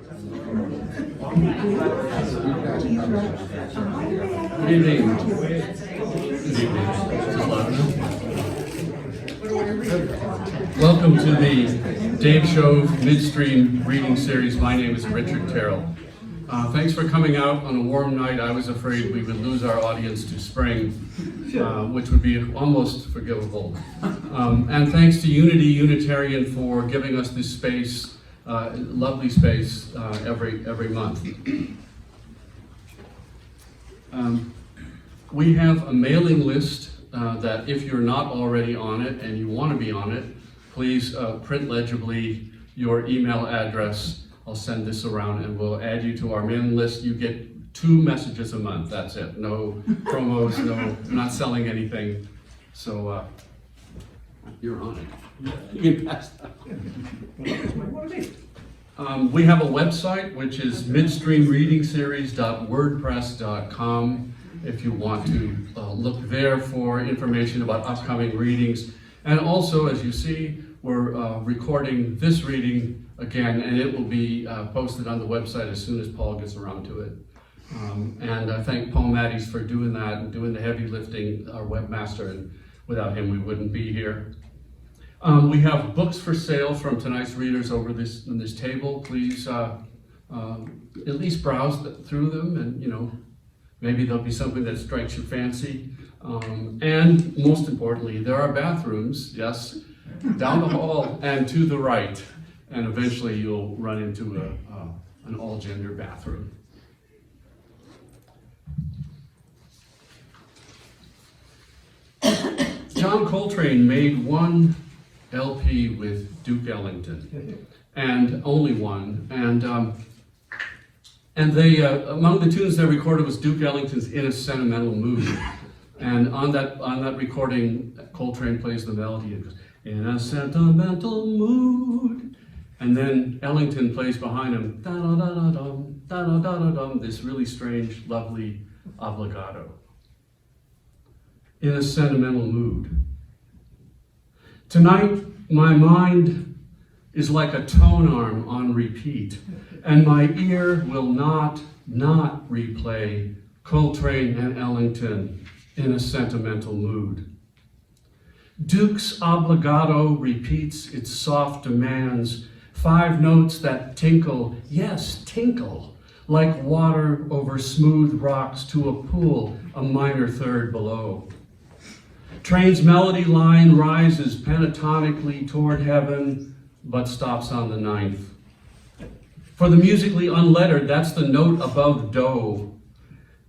Good evening. Welcome to the Dave Show Midstream reading series. My name is Richard Terrill. Thanks for coming out on a warm night. I was afraid we would lose our audience to spring, which would be almost forgivable. And thanks to Unity Unitarian for giving us this space, lovely space, every month. We have a mailing list that if you're not already on it and you want to be on it, please print legibly your email address. I'll send this around and we'll add you to our mailing list. You get 2 messages a month, that's it. No promos, no, not selling anything. So you're on it. You can pass that. We have a website, which is midstreamreadingseries.wordpress.com if you want to look there for information about upcoming readings. And also, as you see, we're recording this reading again, and it will be posted on the website as soon as Paul gets around to it. And I thank Paul Matties for doing that and doing the heavy lifting, our webmaster, and without him we wouldn't be here. We have books for sale from tonight's readers over this table. Please at least browse through them, and maybe there'll be something that strikes your fancy. And most importantly, there are bathrooms, yes, down the hall and to the right. And eventually you'll run into an all-gender bathroom. John Coltrane made one LP with Duke Ellington, and only one. And they, among the tunes they recorded was Duke Ellington's "In a Sentimental Mood." And on that recording, Coltrane plays the melody and goes, "In a sentimental mood." And then Ellington plays behind him, da-da-da-da-dum, da-da-da-da-dum, this really strange, lovely obligato. In a sentimental mood. Tonight, my mind is like a tone arm on repeat, and my ear will not replay Coltrane and Ellington in a sentimental mood. Duke's obligato repeats its soft demands, 5 notes that tinkle, yes, tinkle, like water over smooth rocks to a pool a minor third below. Train's melody line rises pentatonically toward heaven, but stops on the 9th. For the musically unlettered, that's the note above do.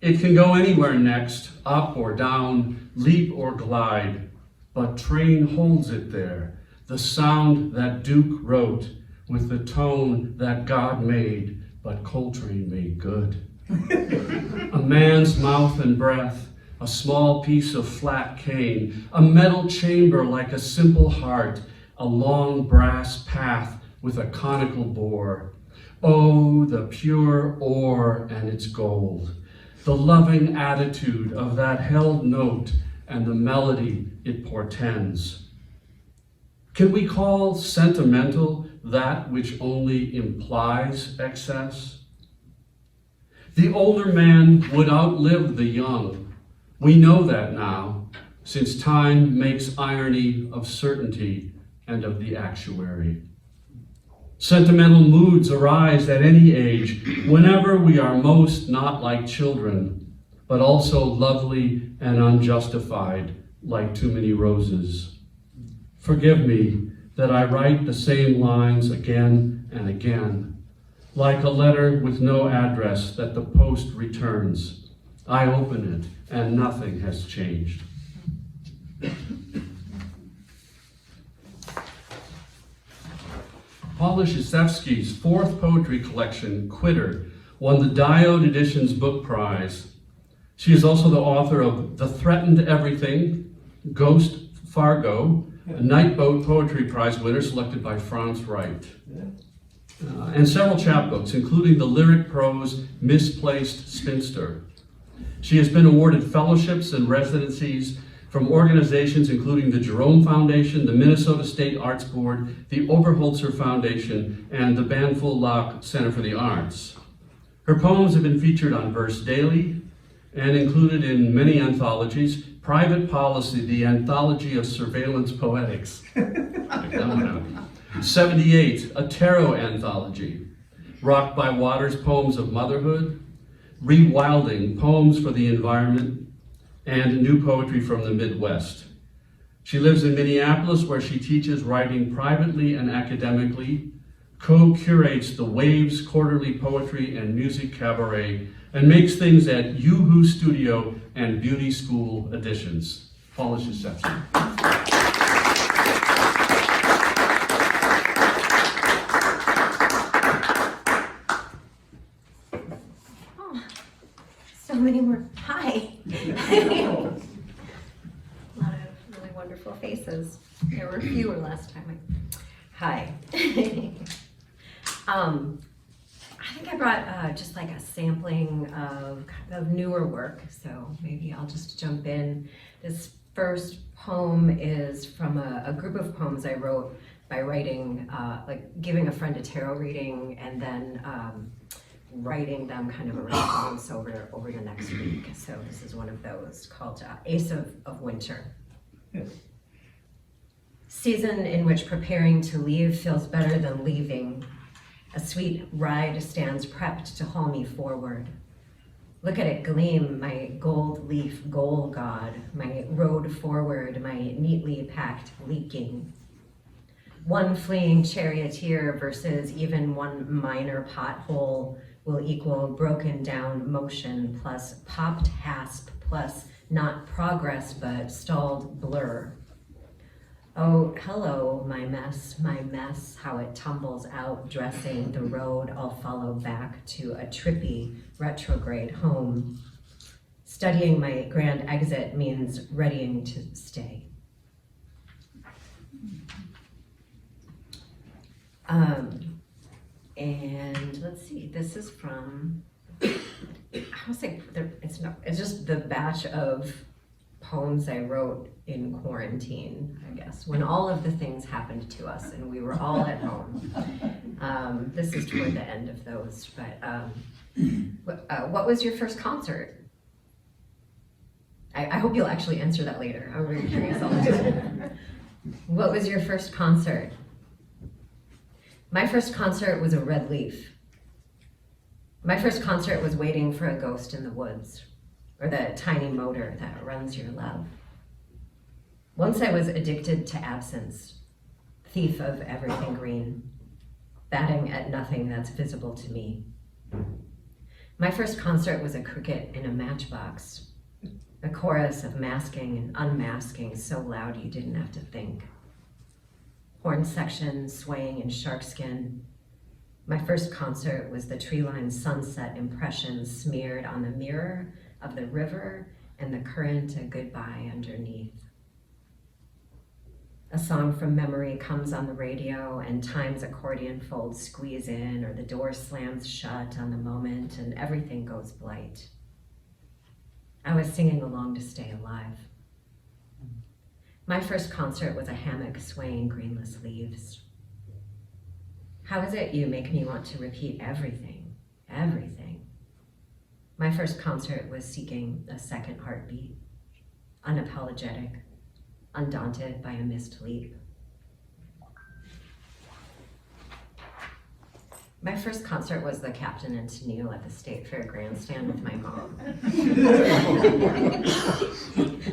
It can go anywhere next, up or down, leap or glide, but Train holds it there, the sound that Duke wrote with the tone that God made, but Coltrane made good. A man's mouth and breath, a small piece of flat cane, a metal chamber like a simple heart, a long brass path with a conical bore. Oh, the pure ore and its gold, the loving attitude of that held note and the melody it portends. Can we call sentimental that which only implies excess? The older man would outlive the young. We know that now, since time makes irony of certainty and of the actuary. Sentimental moods arise at any age, whenever we are most not like children, but also lovely and unjustified, like too many roses. Forgive me that I write the same lines again and again, like a letter with no address that the post returns. I open it, and nothing has changed. Paula Cisewski's 4th poetry collection, Quitter, won the Diode Editions Book Prize. She is also the author of The Threatened Everything, Ghost Fargo, a Night Boat Poetry Prize winner selected by Franz Wright. And several chapbooks, including the lyric prose Misplaced Spinster. She has been awarded fellowships and residencies from organizations including the Jerome Foundation, the Minnesota State Arts Board, the Oberholzer Foundation, and the Banful Locke Center for the Arts. Her poems have been featured on Verse Daily and included in many anthologies. Private Policy, the Anthology of Surveillance Poetics. 78, a Tarot anthology. Rocked by Water's Poems of Motherhood, Rewilding, Poems for the Environment, and New Poetry from the Midwest. She lives in Minneapolis, where she teaches writing privately and academically, co-curates the Waves Quarterly Poetry and Music Cabaret, and makes things at Yoo-Hoo Studio and Beauty School Editions. Paula Cisewski. Oh, so many more. Hi. A lot of really wonderful faces. There were fewer last time. Hi. I think I brought just like a sampling of kind of newer work, so maybe I'll just jump in. This first poem is from a group of poems I wrote by writing, like giving a friend a tarot reading and then writing them kind of a response over the next week. So this is one of those called Ace of Winter. Yes. Season in which preparing to leave feels better than leaving. A sweet ride stands prepped to haul me forward. Look at it gleam, my gold leaf goal god, my road forward, my neatly packed leaking. One fleeing charioteer versus even one minor pothole will equal broken down motion plus popped hasp plus not progress but stalled blur. Oh, hello, my mess, how it tumbles out, dressing the road I'll follow back to a trippy retrograde home. Studying my grand exit means readying to stay. And let's see, this is from, I would say, it's just the batch of poems I wrote in quarantine, I guess, when all of the things happened to us and we were all at home. This is toward the end of those, but what was your first concert? I hope you'll actually answer that later. I'm really curious. What was your first concert? My first concert was a Red Leaf. My first concert was Waiting for a Ghost in the Woods, or the tiny motor that runs your love. Once I was addicted to absence, thief of everything green, batting at nothing that's visible to me. My first concert was a cricket in a matchbox, a chorus of masking and unmasking so loud you didn't have to think. Horn section swaying in sharkskin. My first concert was the tree-lined sunset impressions smeared on the mirror of the river and the current a goodbye underneath. A song from memory comes on the radio and time's accordion folds squeeze in or the door slams shut on the moment and everything goes blight. I was singing along to stay alive. My first concert was a hammock swaying greenless leaves. How is it you make me want to repeat everything, everything? My first concert was seeking a second heartbeat, unapologetic, undaunted by a missed leap. My first concert was the Captain and Tennille at the State Fair grandstand with my mom.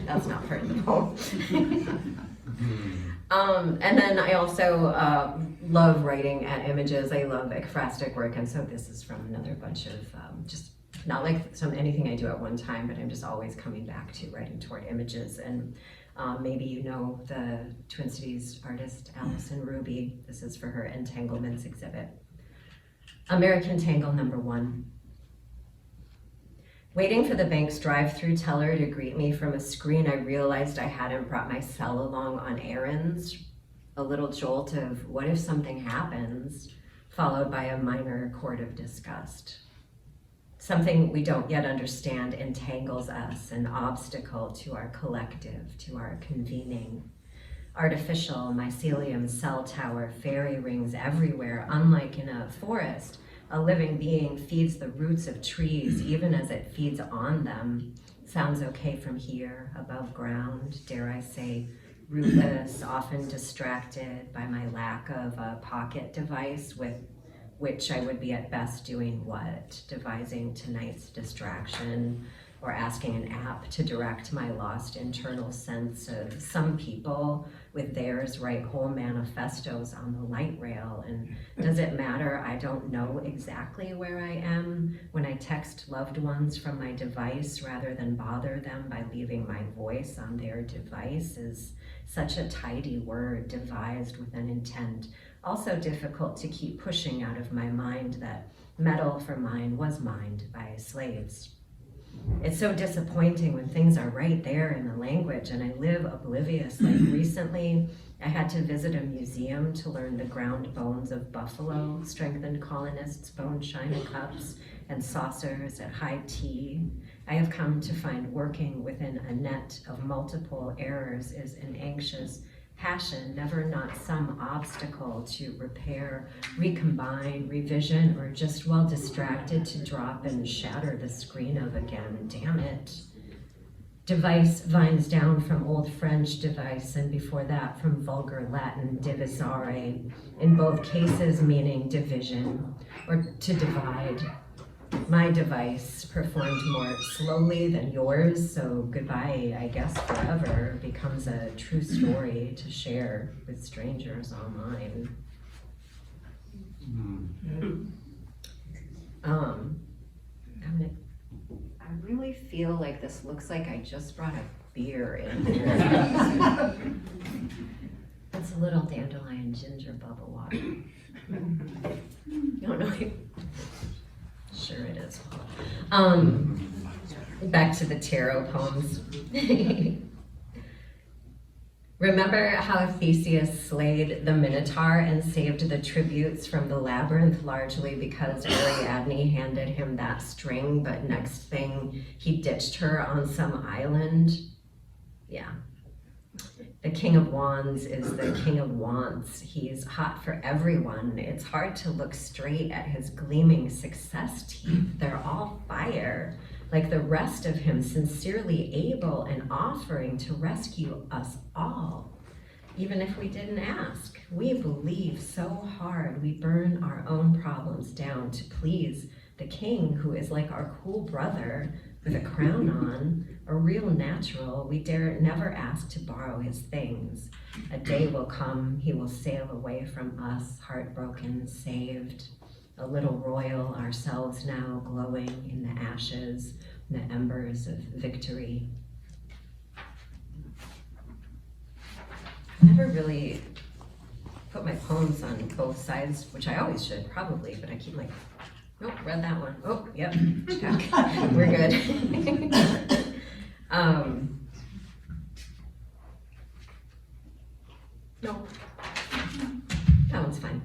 That's not part of the poem. And then I also love writing at images. I love ekphrastic work, and so this is from another bunch of just not like anything I do at one time, but I'm just always coming back to writing toward images. And maybe you know the Twin Cities artist Allison Ruby. This is for her Entanglements exhibit. American Tangle #1. Waiting for the bank's drive-through teller to greet me from a screen, I realized I hadn't brought my cell along on errands. A little jolt of what if something happens, followed by a minor chord of disgust. Something we don't yet understand entangles us, an obstacle to our collective, to our convening. Artificial mycelium cell tower fairy rings everywhere, unlike in a forest. A living being feeds the roots of trees even as it feeds on them. Sounds okay from here, above ground, dare I say, rootless, often distracted by my lack of a pocket device with which I would be at best doing what? Devising tonight's distraction, or asking an app to direct my lost internal sense of some people with theirs write whole manifestos on the light rail. And does it matter? I don't know exactly where I am when I text loved ones from my device rather than bother them by leaving my voice on their device is such a tidy word devised with an intent. Also difficult to keep pushing out of my mind that metal for mine was mined by slaves. It's so disappointing when things are right there in the language and I live oblivious. Like recently, I had to visit a museum to learn the ground bones of buffalo, strengthened colonists' bone china cups and saucers at high tea. I have come to find working within a net of multiple errors is an anxious passion, never not some obstacle to repair, recombine, revision, or just well distracted to drop and shatter the screen of again. Damn it. Device vines down from Old French device, and before that from vulgar Latin divisare, in both cases meaning division or to divide. My device performed more slowly than yours, so goodbye, I guess forever, becomes a true story to share with strangers online. I really feel like this looks like I just brought a beer in here. That's a little dandelion ginger bubble water. You don't know. Sure it is. Back to the tarot poems. Remember how Theseus slayed the Minotaur and saved the tributes from the labyrinth largely because Ariadne handed him that string, but next thing he ditched her on some island? Yeah. The King of Wands is the King of Wants. He's hot for everyone. It's hard to look straight at his gleaming success teeth. They're all fire, like the rest of him, sincerely able and offering to rescue us all. Even if we didn't ask, we believe so hard we burn our own problems down to please the king, who is like our cool brother with a crown on, a real natural. We dare never ask to borrow his things. A day will come, he will sail away from us, heartbroken, saved, a little royal, ourselves now glowing in the ashes, the embers of victory. I've never really put my poems on both sides, which I always should, probably, but I keep like, nope, read that one. Oh, yep, check. We're good. Nope. That one's fine.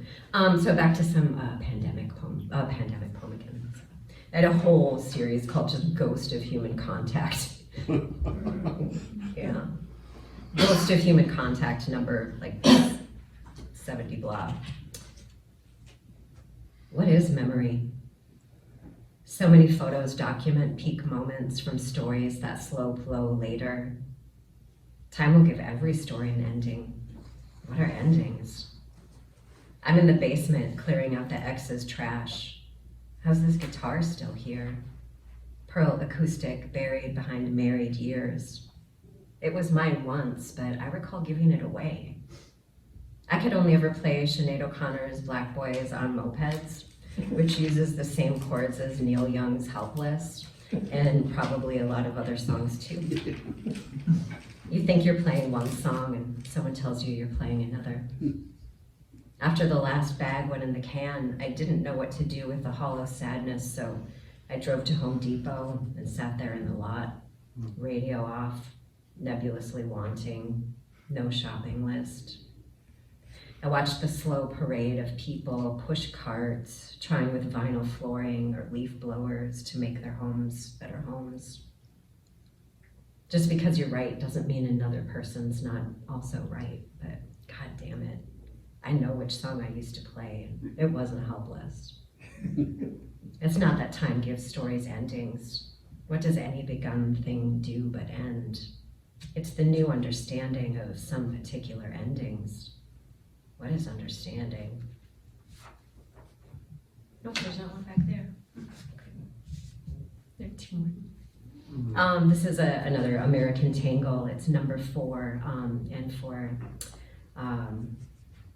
So back to some pandemic poem again. I had a whole series called just Ghost of Human Contact. Yeah. Ghost of Human Contact number like 70 blah. What is memory? So many photos document peak moments from stories that slow flow later. Time will give every story an ending. What are endings? I'm in the basement clearing out the ex's trash. How's this guitar still here? Pearl acoustic buried behind married years. It was mine once, but I recall giving it away. I could only ever play Sinead O'Connor's Black Boys on Mopeds, which uses the same chords as Neil Young's Helpless, and probably a lot of other songs too. You think you're playing one song and someone tells you you're playing another. After the last bag went in the can, I didn't know what to do with the hollow sadness, so I drove to Home Depot and sat there in the lot, radio off, nebulously wanting, no shopping list. I watched the slow parade of people push carts, trying with vinyl flooring or leaf blowers to make their homes better homes. Just because you're right doesn't mean another person's not also right, but God damn it, I know which song I used to play. It wasn't helpless. It's not that time gives stories endings. What does any begun thing do but end? It's the new understanding of some particular endings. What is understanding? Nope, there's not one back there. There are two more. This is another American Tangle. It's number 4, and for, I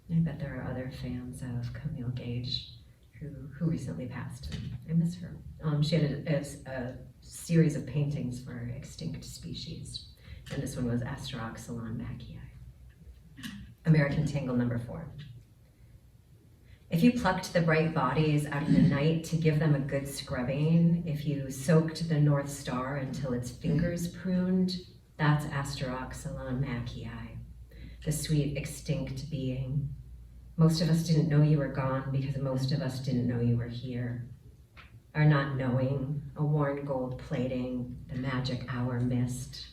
bet there are other fans of Camille Gage who recently passed. I miss her. She had a series of paintings for extinct species, and this one was Asteroxylon mackii. American Tangle number 4. If you plucked the bright bodies out of the night to give them a good scrubbing, if you soaked the North Star until its fingers pruned, that's Asteroxylon mackii, the sweet extinct being. Most of us didn't know you were gone because most of us didn't know you were here. Our not knowing, a worn gold plating, the magic hour missed.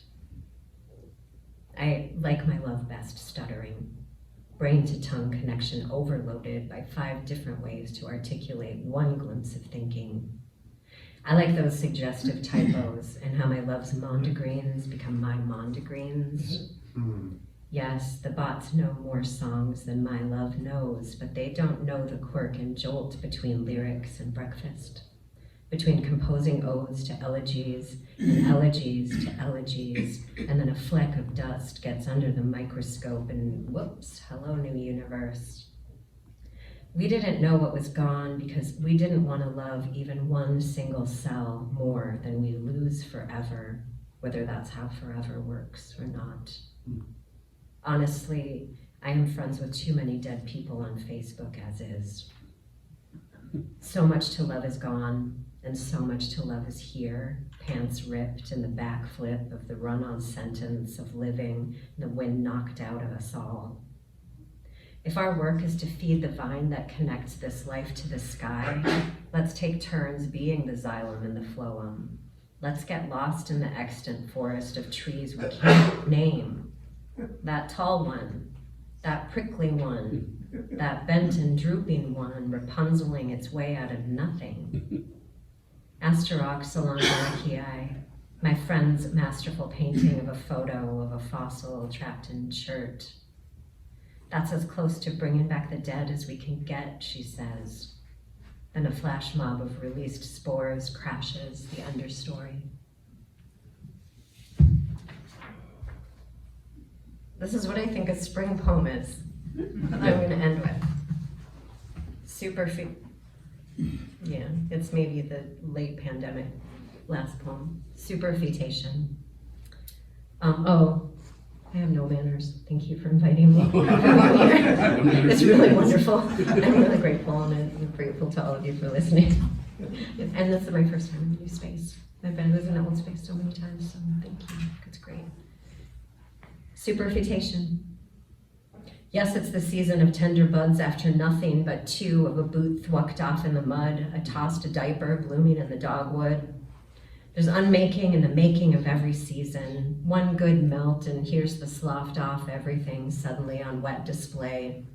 I like my love best stuttering. Brain to tongue connection overloaded by 5 different ways to articulate one glimpse of thinking. I like those suggestive typos and how my love's mondegreens become my mondegreens. Yes, the bots know more songs than my love knows, but they don't know the quirk and jolt between lyrics and breakfast, between composing odes to elegies and elegies to elegies, and then a fleck of dust gets under the microscope and whoops, hello new universe. We didn't know what was gone because we didn't want to love even one single cell more than we lose forever, whether that's how forever works or not. Honestly, I am friends with too many dead people on Facebook as is. So much to love is gone, and so much to love is here, pants ripped in the backflip of the run-on sentence of living, and the wind knocked out of us all. If our work is to feed the vine that connects this life to the sky, let's take turns being the xylem and the phloem. Let's get lost in the extant forest of trees we can't name. That tall one, that prickly one, that bent and drooping one Rapunzeling its way out of nothing. Asteroxylon mackii, my friend's masterful painting of a photo of a fossil trapped in shirt. That's as close to bringing back the dead as we can get, she says. Then a flash mob of released spores crashes the understory. This is what I think a spring poem is, that I'm going to end with. Yeah, it's maybe the late pandemic last poem. Superfetation. Oh, I have no manners. Thank you for inviting me. It's really wonderful. I'm really grateful, and I'm grateful to all of you for listening. And this is my first time in a new space. I've been in that old space so many times, so thank you. It's great. Superfetation. Yes, it's the season of tender buds after nothing but 2 of a boot thwacked off in the mud, a tossed diaper blooming in the dogwood. There's unmaking and the making of every season. One good melt and here's the sloughed off everything suddenly on wet display.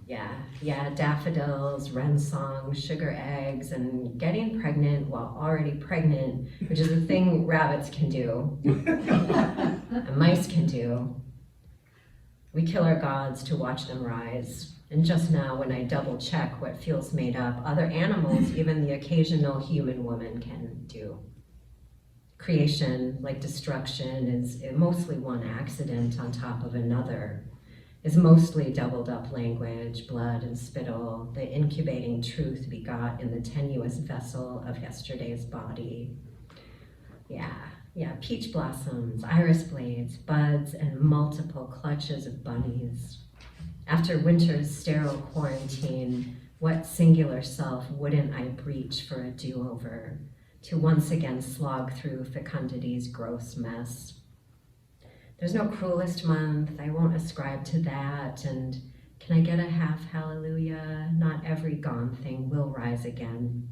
Yeah, daffodils, wren songs, sugar eggs, and getting pregnant while already pregnant, which is a thing rabbits can do, and mice can do. We kill our gods to watch them rise. And just now, when I double check what feels made up, other animals, even the occasional human woman, can do. Creation, like destruction, is mostly one accident on top of another, is mostly doubled up language, blood and spittle, the incubating truth begot in the tenuous vessel of yesterday's body. Yeah, peach blossoms, iris blades, buds, and multiple clutches of bunnies. After winter's sterile quarantine, what singular self wouldn't I breach for a do-over, to once again slog through fecundity's gross mess? There's no cruelest month, I won't ascribe to that, and Can I get a half hallelujah? Not every gone thing will rise again.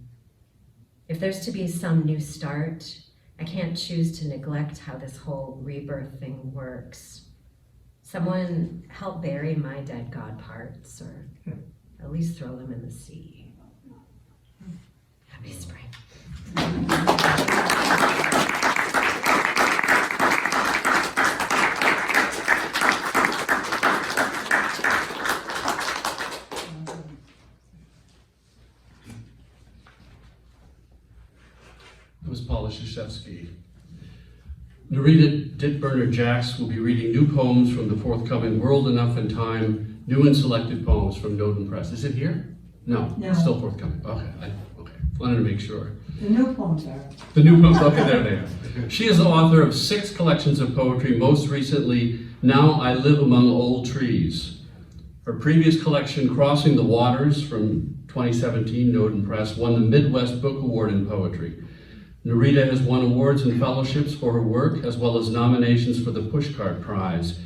If there's to be some new start, I can't choose to neglect how this whole rebirth thing works. Someone help bury my dead God parts, or at least throw them in the sea. Happy spring. It was Paula Cisewski. Norita Dittberner-Jax will be reading new poems from the forthcoming World Enough and Time, new and selected poems from Noden Press. Is it here? No, No. It's still forthcoming. Okay, okay. Wanted to make sure. The new poems are. The new poems, okay, there they are. She is the author of 6 collections of poetry, most recently, Now I Live Among Old Trees. Her previous collection, Crossing the Waters, from 2017, Noden Press, won the Midwest Book Award in Poetry. Norita has won awards and fellowships for her work, as well as nominations for the Pushcart Prize.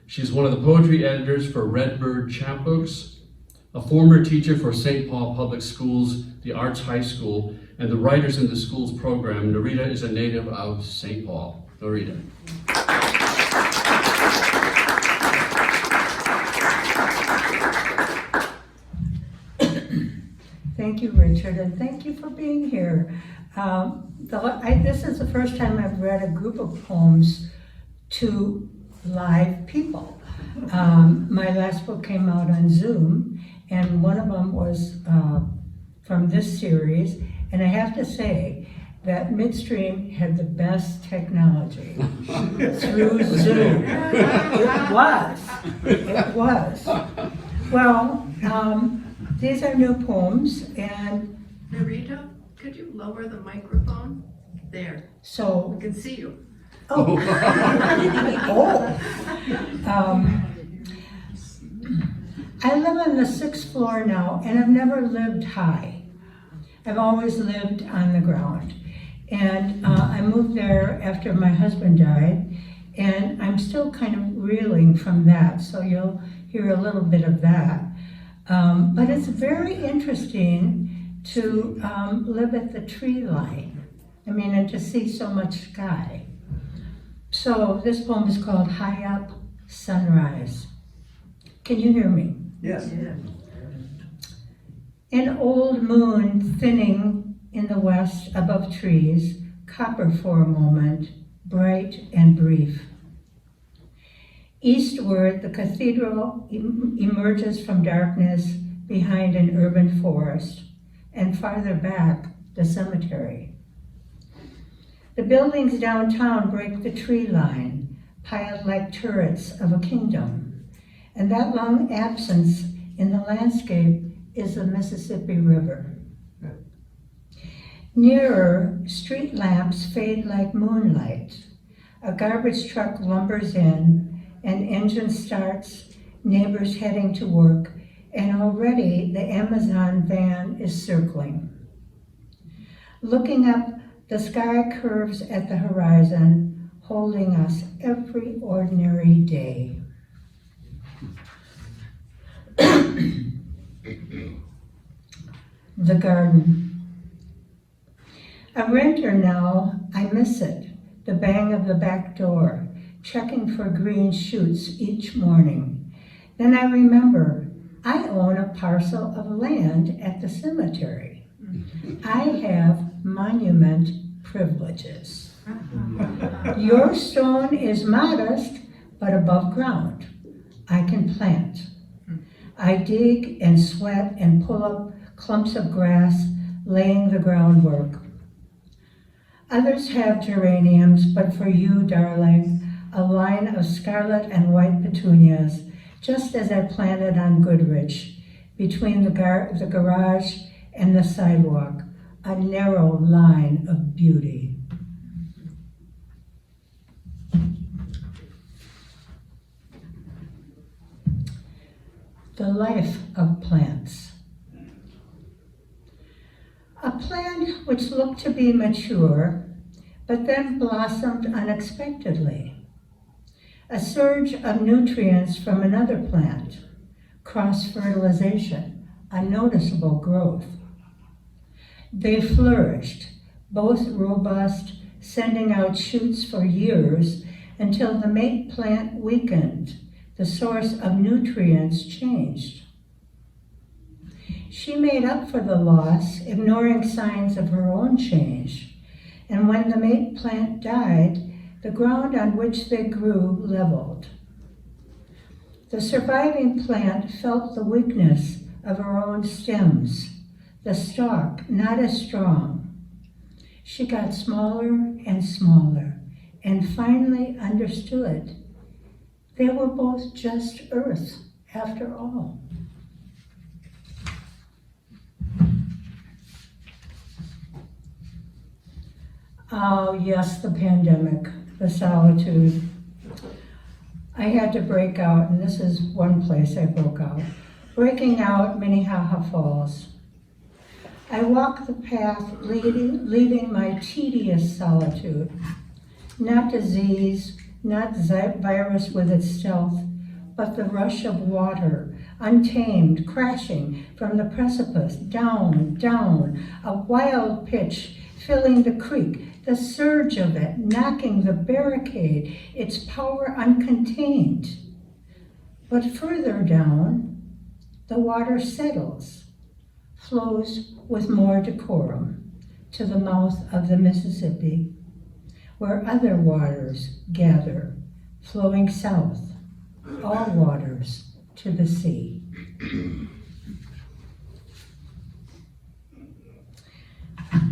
She's one of the poetry editors for Redbird Chapbooks, a former teacher for St. Paul Public Schools, the Arts High School, and the Writers in the Schools program. Norita is a native of St. Paul. Norita. Thank you, Richard, and thank you for being here. This is the first time I've read a group of poems to live people. My last book came out on Zoom, and one of them was from this series, and I have to say that Midstream had the best technology through Zoom. It was. Well, these are new poems, and Norita, could you lower the microphone? There, so, we can see you. oh. I live on the 6th floor now, and I've never lived high. I've always lived on the ground. And I moved there after my husband died, and I'm still kind of reeling from that, so you'll hear a little bit of that. But it's very interesting to live at the tree line. I mean, and to see so much sky. So this poem is called High Up Sunrise. Can you hear me? Yes. An old moon thinning in the west above trees, copper for a moment, bright and brief. Eastward, the cathedral emerges from darkness behind an urban forest, and farther back, the cemetery. The buildings downtown break the tree line, piled like turrets of a kingdom, and that long absence in the landscape is the Mississippi River. Nearer, street lamps fade like moonlight. A garbage truck lumbers in, an engine starts, neighbors heading to work, and already the Amazon van is circling. Looking up, the sky curves at the horizon, holding us every ordinary day. The garden. A renter now, I miss it, the bang of the back door, checking for green shoots each morning. Then I remember, I own a parcel of land at the cemetery. I have monument privileges. Your stone is modest, but above ground. I can plant. I dig and sweat and pull up clumps of grass, laying the groundwork. Others have geraniums, but for you, darling, a line of scarlet and white petunias, just as I planted on Goodrich, between the garage and the sidewalk, a narrow line of beauty. The life of plants. A plant which looked to be mature, but then blossomed unexpectedly. A surge of nutrients from another plant, cross-fertilization, a noticeable growth. They flourished, both robust, sending out shoots for years until the mate plant weakened, the source of nutrients changed. She made up for the loss, ignoring signs of her own change, and when the mate plant died, the ground on which they grew leveled. The surviving plant felt the weakness of her own stems, the stalk not as strong. She got smaller and smaller, and finally understood they were both just earth after all. Oh yes, the pandemic, the solitude. I had to break out, and this is one place I broke out. Breaking out Minnehaha Falls. I walk the path leaving my tedious solitude. Not disease, not virus with its stealth, but the rush of water, untamed, crashing from the precipice, down, down, a wild pitch filling the creek, the surge of it knocking the barricade, its power uncontained. But further down, the water settles, flows with more decorum to the mouth of the Mississippi, where other waters gather, flowing south, all waters to the sea.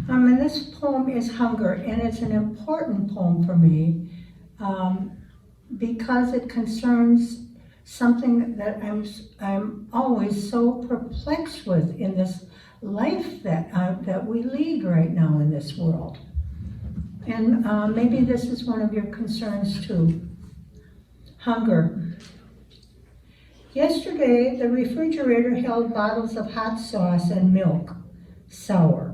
And this poem is Hunger, and it's an important poem for me because it concerns something that I'm always so perplexed with in this life that we lead right now in this world. And maybe this is one of your concerns too. Hunger. Yesterday, the refrigerator held bottles of hot sauce and milk, sour.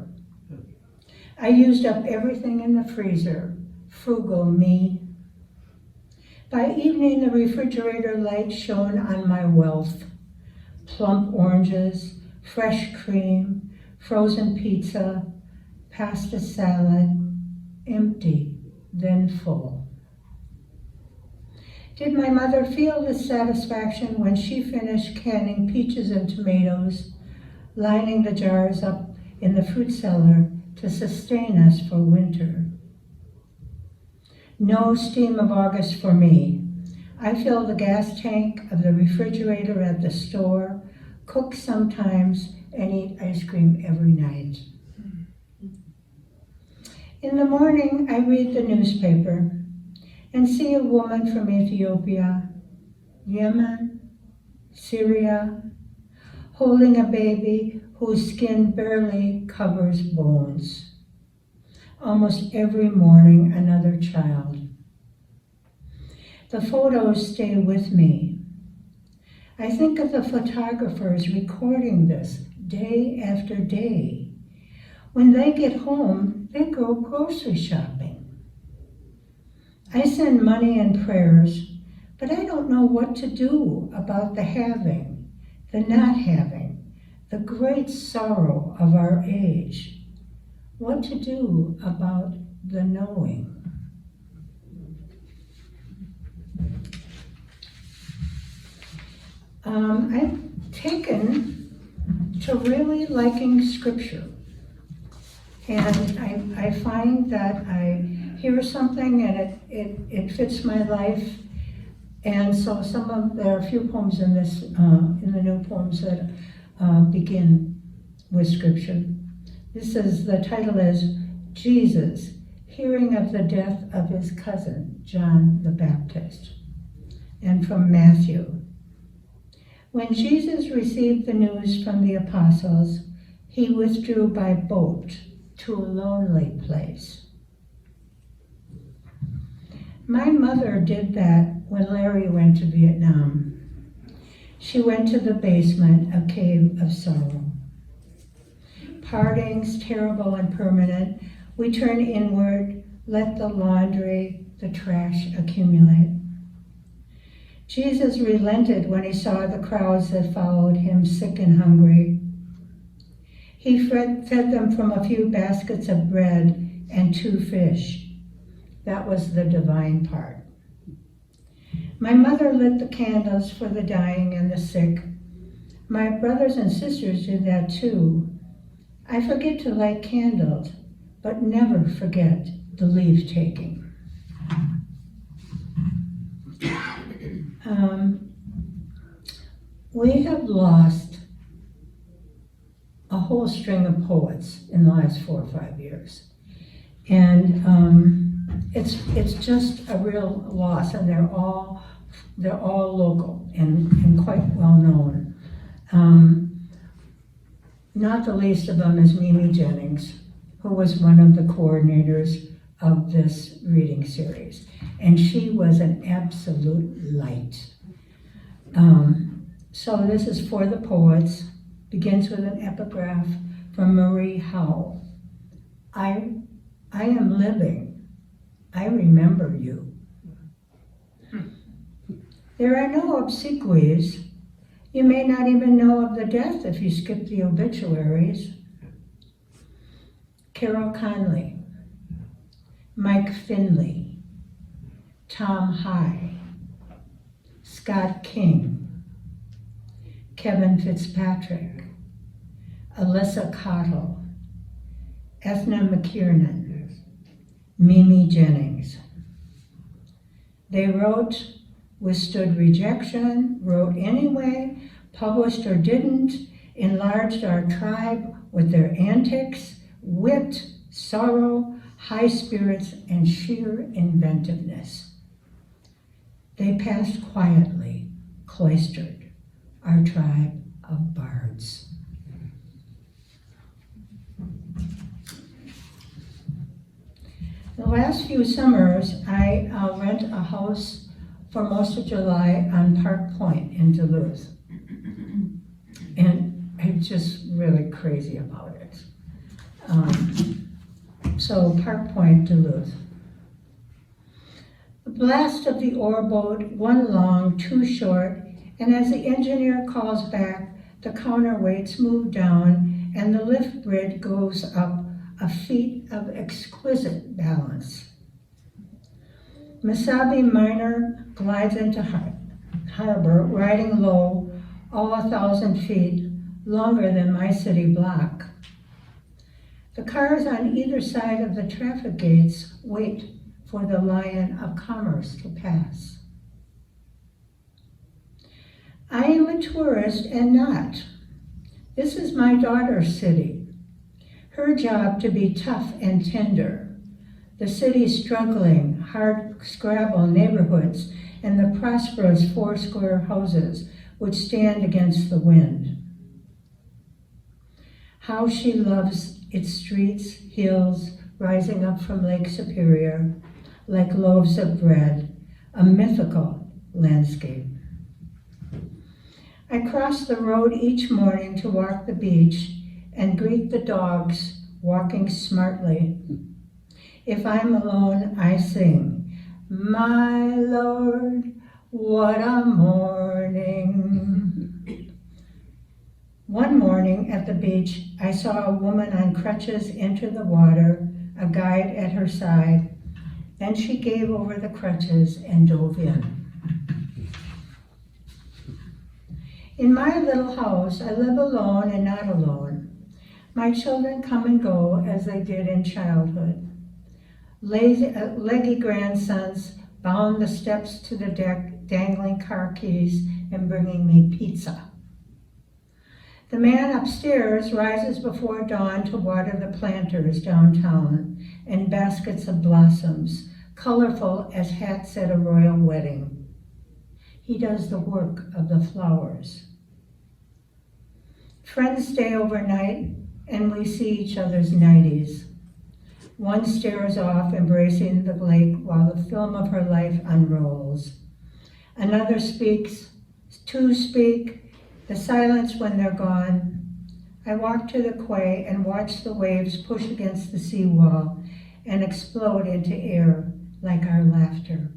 I used up everything in the freezer, frugal me. By evening, the refrigerator light shone on my wealth. Plump oranges, fresh cream, frozen pizza, pasta salad, empty, then full. Did my mother feel the satisfaction when she finished canning peaches and tomatoes, lining the jars up in the fruit cellar to sustain us for winter? No steam of August for me. I fill the gas tank of the refrigerator at the store, cook sometimes, and eat ice cream every night. In the morning, I read the newspaper and see a woman from Ethiopia, Yemen, Syria, holding a baby whose skin barely covers bones. Almost every morning, another child. The photos stay with me. I think of the photographers recording this day after day. When they get home, they go grocery shopping. I send money and prayers, but I don't know what to do about the having, the not having, the great sorrow of our age. What to do about the knowing. I've taken to really liking scripture. And I find that I hear something and it fits my life. And so there are a few poems in this, in the new poems that begin with scripture. The title is Jesus, Hearing of the Death of His Cousin, John the Baptist. And from Matthew. When Jesus received the news from the apostles, he withdrew by boat to a lonely place. My mother did that when Larry went to Vietnam. She went to the basement, a cave of sorrow. Partings, terrible and permanent, we turn inward, let the laundry, the trash accumulate. Jesus relented when he saw the crowds that followed him, sick and hungry. He fed them from a few baskets of bread and 2 fish. That was the divine part. My mother lit the candles for the dying and the sick. My brothers and sisters did that too. I forget to light candles, but never forget the leave-taking. We have lost a whole string of poets in the last 4 or 5 years. And it's just a real loss, and they're all local and quite well known. Not the least of them is Mimi Jennings, who was one of the coordinators of this reading series. And she was an absolute light. So this is for the poets, begins with an epigraph from Marie Howe. I am living, I remember you. There are no obsequies. You may not even know of the death if you skip the obituaries. Carol Conley, Mike Finley, Tom High, Scott King, Kevin Fitzpatrick, Alyssa Cottle, Ethna McKiernan, Mimi Jennings. They wrote, withstood rejection, wrote anyway, published or didn't, enlarged our tribe with their antics, wit, sorrow, high spirits, and sheer inventiveness. They passed quietly, cloistered, our tribe of bards. The last few summers, I rent a house for most of July on Park Point in Duluth. And I'm just really crazy about it. So Park Point, Duluth. The blast of the ore boat, 1 long, 2 short, and as the engineer calls back, the counterweights move down and the lift bridge goes up, a feat of exquisite balance. Misabi Minor glides into harbor, riding low, all 1,000 feet, longer than my city block. The cars on either side of the traffic gates wait for the Lion of Commerce to pass. I am a tourist and not. This is my daughter's city. Her job to be tough and tender. The city's struggling, hard scrabble neighborhoods and the prosperous 4 square houses which stand against the wind. How she loves its streets, hills, rising up from Lake Superior, like loaves of bread, a mythical landscape. I cross the road each morning to walk the beach and greet the dogs walking smartly. If I'm alone, I sing, "My Lord, what a morning." One morning at the beach, I saw a woman on crutches enter the water, a guide at her side. Then she gave over the crutches and dove in. In my little house, I live alone and not alone. My children come and go as they did in childhood. Leggy grandsons bound the steps to the deck, dangling car keys and bringing me pizza. The man upstairs rises before dawn to water the planters downtown and baskets of blossoms, colorful as hats at a royal wedding. He does the work of the flowers. Friends stay overnight and we see each other's nighties. One stares off, embracing the lake while the film of her life unrolls. Another speaks, 2 speak, the silence when they're gone. I walk to the quay and watch the waves push against the seawall and explode into air like our laughter.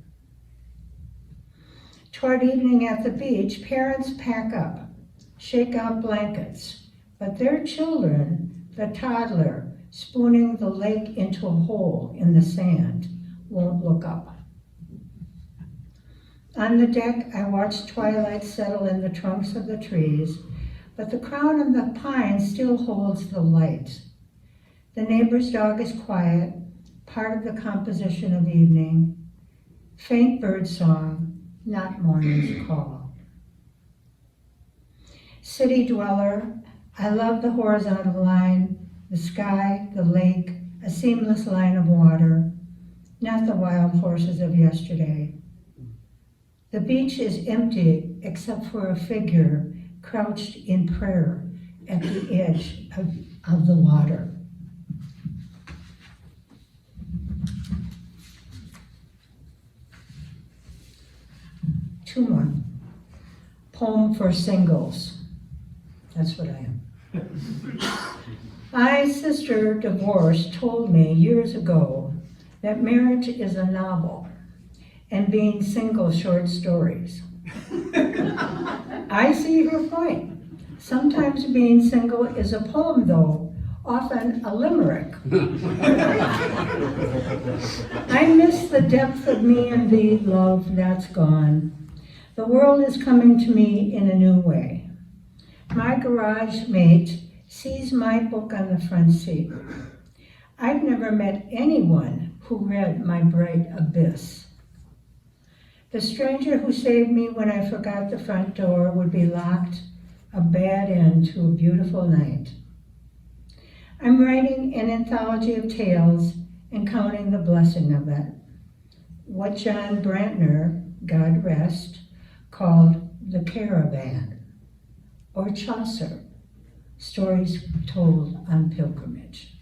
Toward evening at the beach, parents pack up, shake out blankets, but their children, the toddler, spooning the lake into a hole in the sand, won't look up. On the deck, I watch twilight settle in the trunks of the trees, but the crown of the pine still holds the light. The neighbor's dog is quiet, part of the composition of evening. Faint bird song, not morning's call. City dweller, I love the horizontal line, the sky, the lake, a seamless line of water, not the wild horses of yesterday. The beach is empty except for a figure crouched in prayer at the edge of the water. Two more. Poem for singles. That's what I am. My sister, divorced, told me years ago that marriage is a novel and being single short stories. I see her point. Sometimes being single is a poem, though, often a limerick. I miss the depth of me and thee, love, that's gone. The world is coming to me in a new way. My garage mate sees my book on the front seat. I've never met anyone who read my bright abyss. The stranger who saved me when I forgot the front door would be locked, a bad end to a beautiful night. I'm writing an anthology of tales and counting the blessing of it. What John Brantner, God rest, called The Caravan, or Chaucer, stories told on pilgrimage.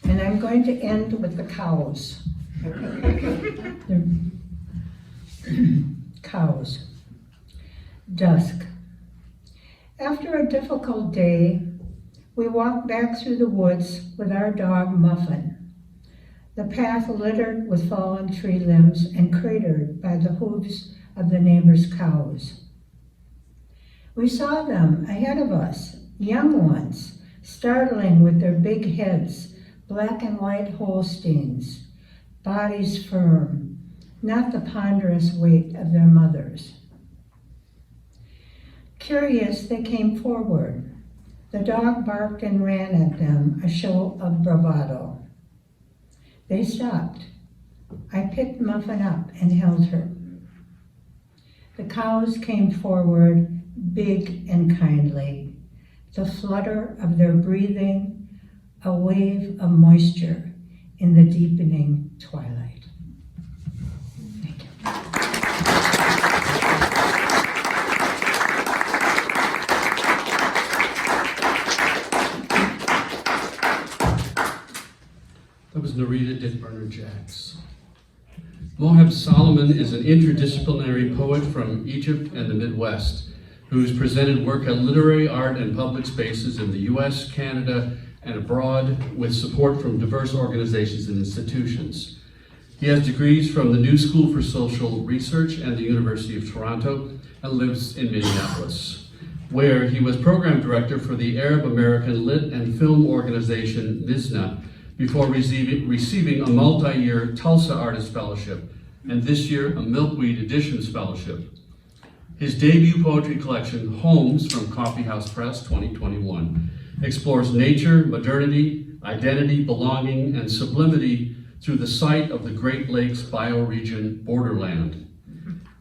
And I'm going to end with the cows. Cows. Dusk. After a difficult day, we walk back through the woods with our dog Muffin, the path littered with fallen tree limbs and cratered by the hooves of the neighbors' cows. We saw them ahead of us, young ones, startling with their big heads, black and white Holsteins, bodies firm, not the ponderous weight of their mothers. Curious, they came forward. The dog barked and ran at them, a show of bravado. They stopped. I picked Muffin up and held her. The cows came forward, big and kindly, the flutter of their breathing, a wave of moisture in the deepening twilight. Thank you. That was Norita Dittberner-Jax. Moheb Soliman is an interdisciplinary poet from Egypt and the Midwest who's presented work at literary, art, and public spaces in the US, Canada, and abroad with support from diverse organizations and institutions. He has degrees from the New School for Social Research and the University of Toronto and lives in Minneapolis, where he was program director for the Arab American Lit and Film organization MISNA before receiving a multi-year Tulsa Artist Fellowship and this year a Milkweed Editions Fellowship. His debut poetry collection, Homes from Coffee House Press 2021, explores nature, modernity, identity, belonging, and sublimity through the site of the Great Lakes bioregion Borderland.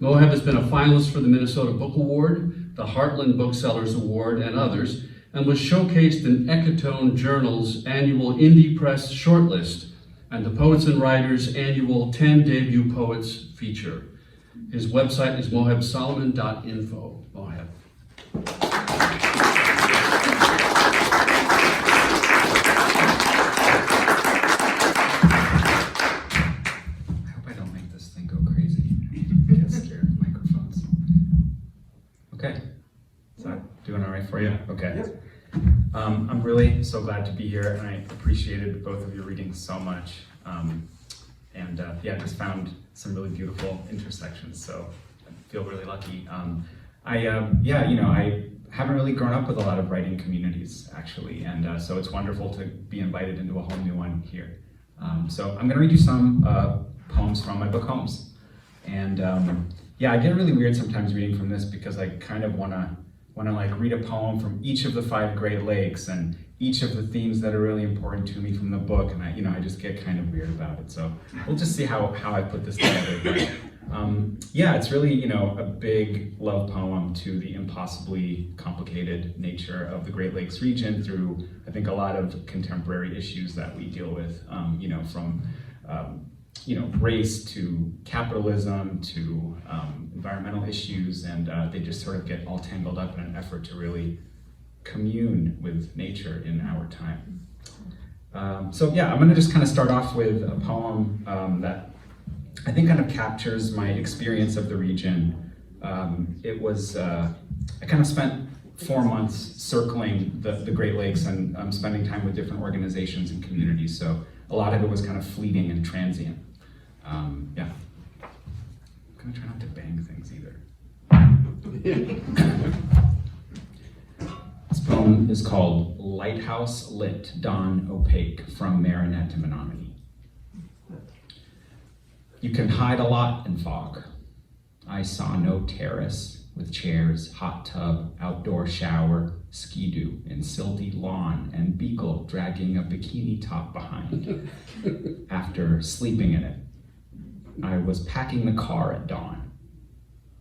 Moheb has been a finalist for the Minnesota Book Award, the Heartland Booksellers Award, and others, and was showcased in Ecotone Journal's annual Indie Press shortlist and the Poets and Writers annual 10 Debut Poets feature. His website is mohebsoliman.info. Moheb. I hope I don't make this thing go crazy. I get scared of microphones. Okay. Is that doing all right for you? Okay. I'm really so glad to be here, and I appreciated both of your readings so much. And yeah, just found some really beautiful intersections. So I feel really lucky. I haven't really grown up with a lot of writing communities actually, and so it's wonderful to be invited into a whole new one here. So I'm gonna read you some poems from my book Homes. And yeah, I get really weird sometimes reading from this because I kind of wanna like read a poem from each of the 5 Great Lakes and each of the themes that are really important to me from the book, and I just get kind of weird about it. So we'll just see how I put this together. But yeah, it's really a big love poem to the impossibly complicated nature of the Great Lakes region through, I think, a lot of contemporary issues that we deal with, from race to capitalism to environmental issues, and they just sort of get all tangled up in an effort to really commune with nature in our time. So yeah, I'm gonna just kind of start off with a poem that I think kind of captures my experience of the region. It was, I kind of spent 4 months circling the Great Lakes and spending time with different organizations and communities, so a lot of it was kind of fleeting and transient. Yeah. I'm gonna try not to bang things either. This poem is called Lighthouse Lit, Dawn Opaque, from Marinette to Menominee. You can hide a lot in fog. I saw no terrace with chairs, hot tub, outdoor shower, skidoo in silty lawn, and beagle dragging a bikini top behind after sleeping in it. I was packing the car at dawn.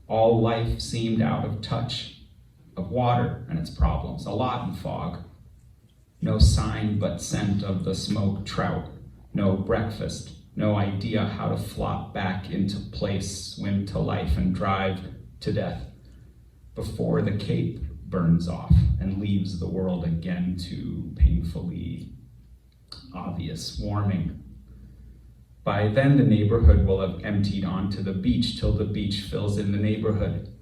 All life seemed out of touch of water and its problems, a lot in fog. No sign but scent of the smoked trout, no breakfast, no idea how to flop back into place, swim to life and drive to death before the cape burns off and leaves the world again to painfully obvious warming. By then the neighborhood will have emptied onto the beach till the beach fills in the neighborhood.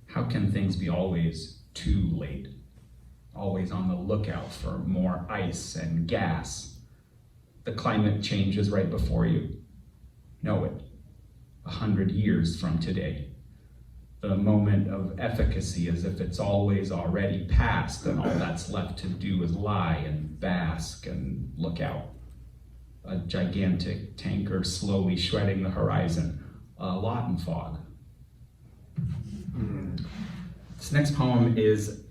How can things be always too late? Always on the lookout for more ice and gas. The climate change is right before you. Know it. 100 years from today. The moment of efficacy as if it's always already past and all that's left to do is lie and bask and look out. A gigantic tanker slowly shredding the horizon, a lot in fog. This next poem is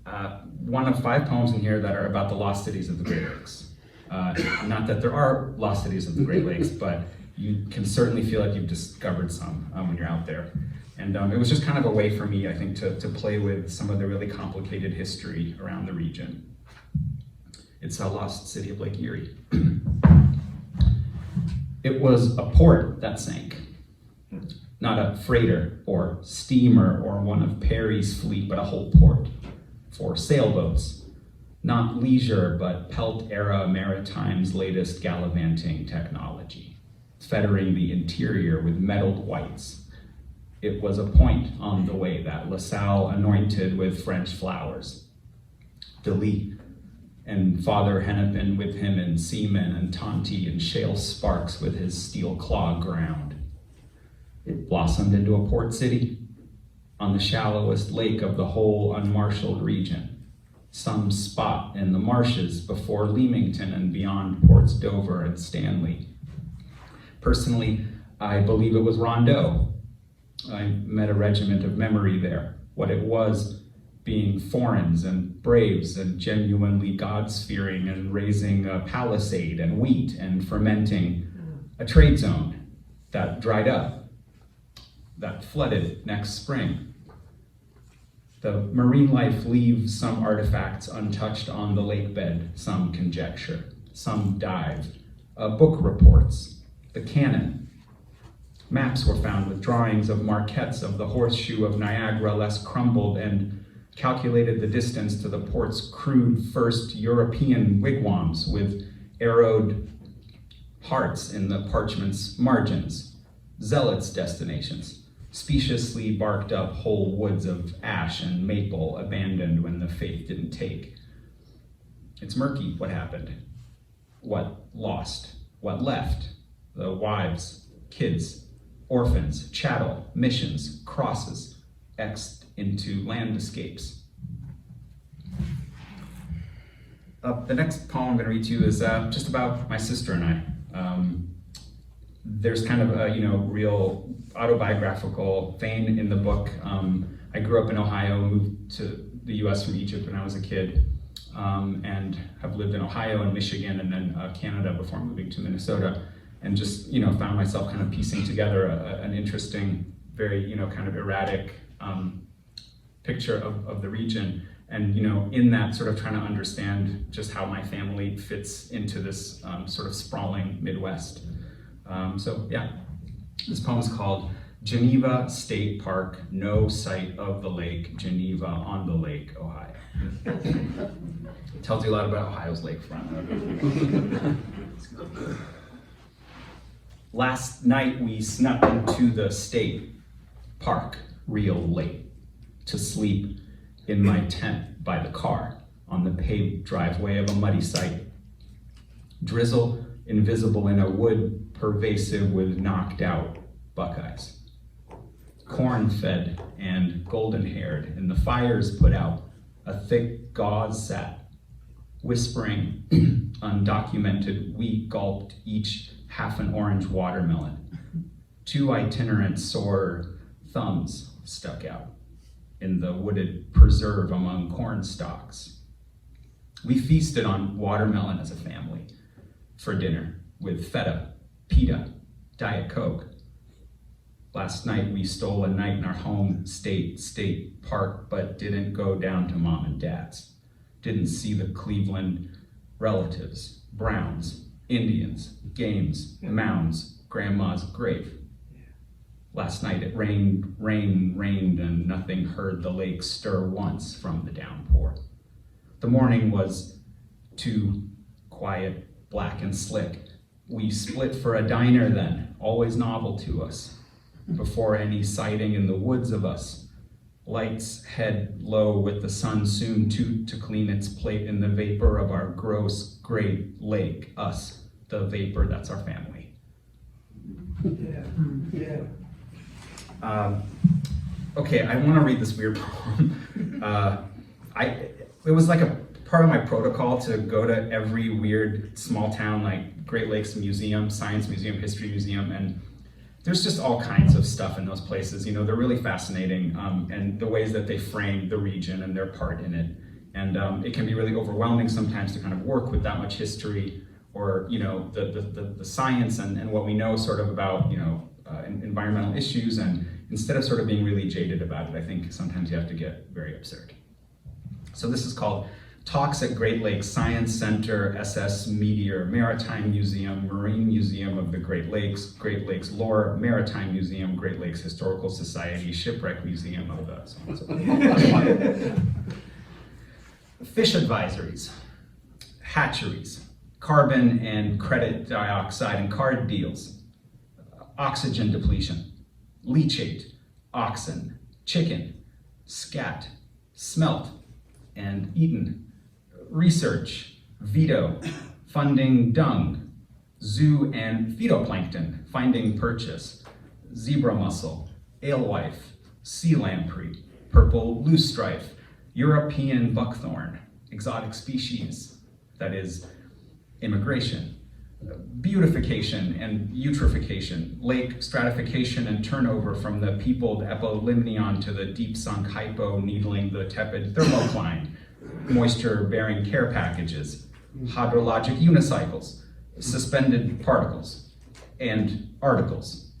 one of 5 poems in here that are about the lost cities of the Great Lakes. Not that there are lost cities of the Great Lakes, but you can certainly feel like you've discovered some when you're out there. And it was just kind of a way for me, I think, to play with some of the really complicated history around the region. It's a lost city of Lake Erie. It was a port that sank, not a freighter or steamer or one of Perry's fleet, but a whole port for sailboats, not leisure, but Pelt-era maritime's latest gallivanting technology, fettering the interior with metalled whites. It was a point on the way that LaSalle anointed with French flowers. Delhi and Father Hennepin with him and seamen and Tonti and shale sparks with his steel claw ground. It blossomed into a port city on the shallowest lake of the whole unmarshaled region, some spot in the marshes before Leamington and beyond Ports Dover and Stanley. Personally, I believe it was Rondeau. I met a regiment of memory there, what it was being foreigns and braves and genuinely God-fearing and raising a palisade and wheat and fermenting a trade zone that dried up, that flooded next spring. The marine life leaves some artifacts untouched on the lake bed, some conjecture, some dived. Book reports, the cannon. Maps were found with drawings of marquettes of the horseshoe of Niagara less crumbled and calculated the distance to the port's crude first European wigwams with arrowed hearts in the parchment's margins, zealots' destinations, speciously barked up whole woods of ash and maple abandoned when the faith didn't take. It's murky what happened, what lost, what left, the wives, kids, orphans, chattel, missions, crosses, X'd into land escapes. The next poem I'm going to read to you is just about my sister and I. There's kind of a real autobiographical vein in the book. I grew up in Ohio, moved to the U.S. from Egypt when I was a kid, and have lived in Ohio and Michigan and then Canada before moving to Minnesota, and just found myself kind of piecing together an interesting, very kind of erratic picture of the region. And in that, sort of trying to understand just how my family fits into this sort of sprawling Midwest. So yeah, this poem is called Geneva State Park, No Sight of the Lake, Geneva on the Lake, Ohio. It tells you a lot about Ohio's lakefront. Last night we snuck into the state park real late to sleep in my tent by the car on the paved driveway of a muddy site. Drizzle invisible in a wood pervasive with knocked out buckeyes. Corn-fed and golden-haired, and the fires put out, a thick gauze sat, whispering, undocumented, we gulped each half an orange watermelon. 2 itinerant sore thumbs stuck out in the wooded preserve among corn stalks. We feasted on watermelon as a family for dinner with feta, pita, Diet Coke. Last night we stole a night in our home state park, but didn't go down to mom and dad's. Didn't see the Cleveland relatives, Browns, Indians, games, mounds, grandma's grave. Last night it rained, and nothing heard the lake stir once from the downpour. The morning was too quiet, black and slick. We split for a diner then, always novel to us. Before any sighting in the woods of us, lights head low with the sun soon to clean its plate in the vapor of our gross great lake, us, the vapor that's our family. Okay, I want to read this weird poem. It was like a part of my protocol to go to every weird small town like Great Lakes Museum, Science Museum, History Museum, and there's just all kinds of stuff in those places. They're really fascinating, and the ways that they frame the region and their part in it. And it can be really overwhelming sometimes to kind of work with that much history or the science and what we know sort of about environmental issues, and instead of sort of being really jaded about it, I think sometimes you have to get very absurd. So this is called Talks at Great Lakes Science Center, SS Meteor, Maritime Museum, Marine Museum of the Great Lakes Lore, Maritime Museum, Great Lakes Historical Society, Shipwreck Museum of the so on and so forth. Fish advisories, hatcheries, carbon and credit dioxide and card deals, oxygen depletion, leachate, oxen, chicken, scat, smelt, and eaten, research, veto, funding dung, zoo and phytoplankton, finding purchase, zebra mussel, alewife, sea lamprey, purple loosestrife, European buckthorn, exotic species, that is, immigration, beautification and eutrophication, lake stratification and turnover from the peopled epolimnion to the deep sunk hypo needling the tepid thermocline, moisture-bearing care packages, hydrologic unicycles, suspended particles, and articles.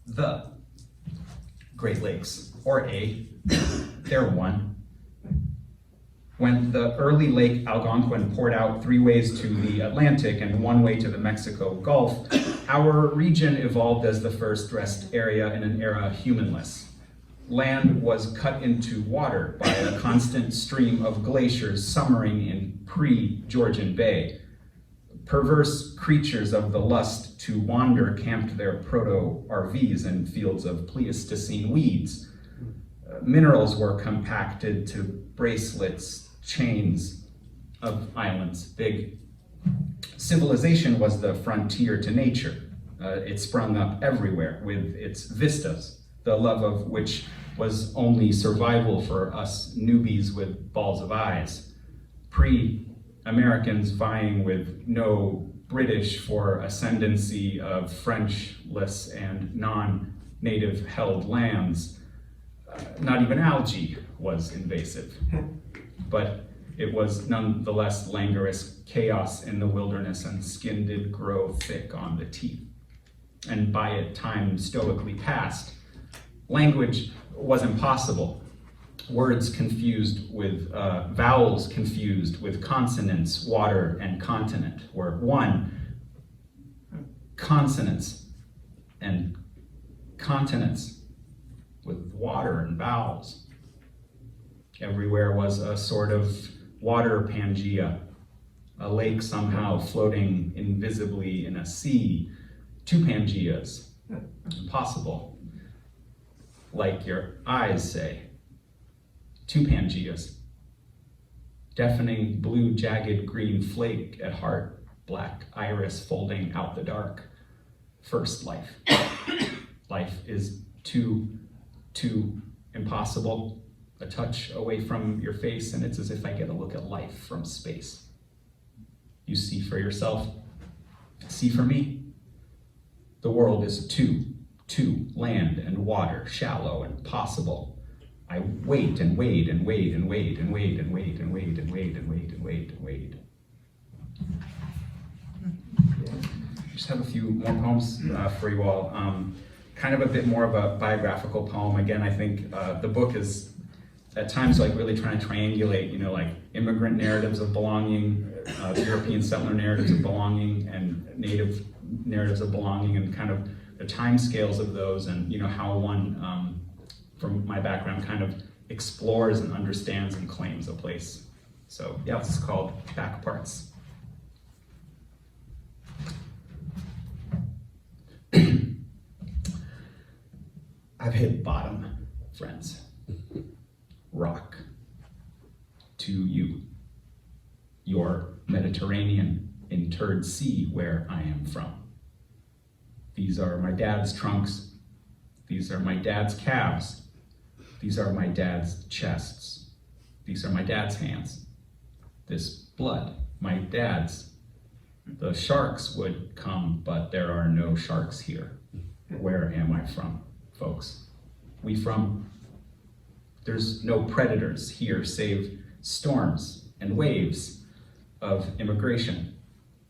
The Great Lakes, or they're one. When the early Lake Algonquin poured out 3 ways to the Atlantic and 1 way to the Mexico Gulf, our region evolved as the first rest area in an era humanless. Land was cut into water by a constant stream of glaciers summering in pre-Georgian Bay. Perverse creatures of the lust to wander camped their proto-RVs in fields of Pleistocene weeds. Minerals were compacted to bracelets, chains of islands big. Civilization was the frontier to nature, It sprung up everywhere with its vistas, the love of which was only survival for us newbies with balls of eyes, pre-Americans vying with no British for ascendancy of Frenchless and non-native held lands. Not even algae was invasive, but it was nonetheless languorous chaos in the wilderness, and skin did grow thick on the teeth. And by it time stoically passed, language was impossible. Words confused with, vowels confused with consonants, water and continent were one. Consonants and continents with water and vowels. Everywhere was a sort of water Pangea, a lake somehow floating invisibly in a sea. Two Pangeas, impossible. Like your eyes say. Two Pangeas. Deafening blue jagged green flake at heart, black iris folding out the dark. First life. Life is too impossible. A touch away from your face, and it's as if I get a look at life from space. You see for yourself, see for me. The world is two, land and water, shallow and possible. I wait and wait and wait and wait and wait and wait and wait and wait and wait and wait and wait. Just have a few more poems for you all. Kind of a bit more of a biographical poem. Again, I think the book is at times like really trying to triangulate, like immigrant narratives of belonging, European settler narratives of belonging, and native narratives of belonging, and kind of the time scales of those, and how one, from my background, kind of explores and understands and claims a place. So yeah, this is called Back Parts. I've hit bottom, friends. Rock to you, your Mediterranean interred sea where I am from. These are my dad's trunks. These are my dad's calves. These are my dad's chests. These are my dad's hands. This blood, my dad's. The sharks would come, but there are no sharks here. Where am I from, folks? We from? There's no predators here save storms and waves of immigration,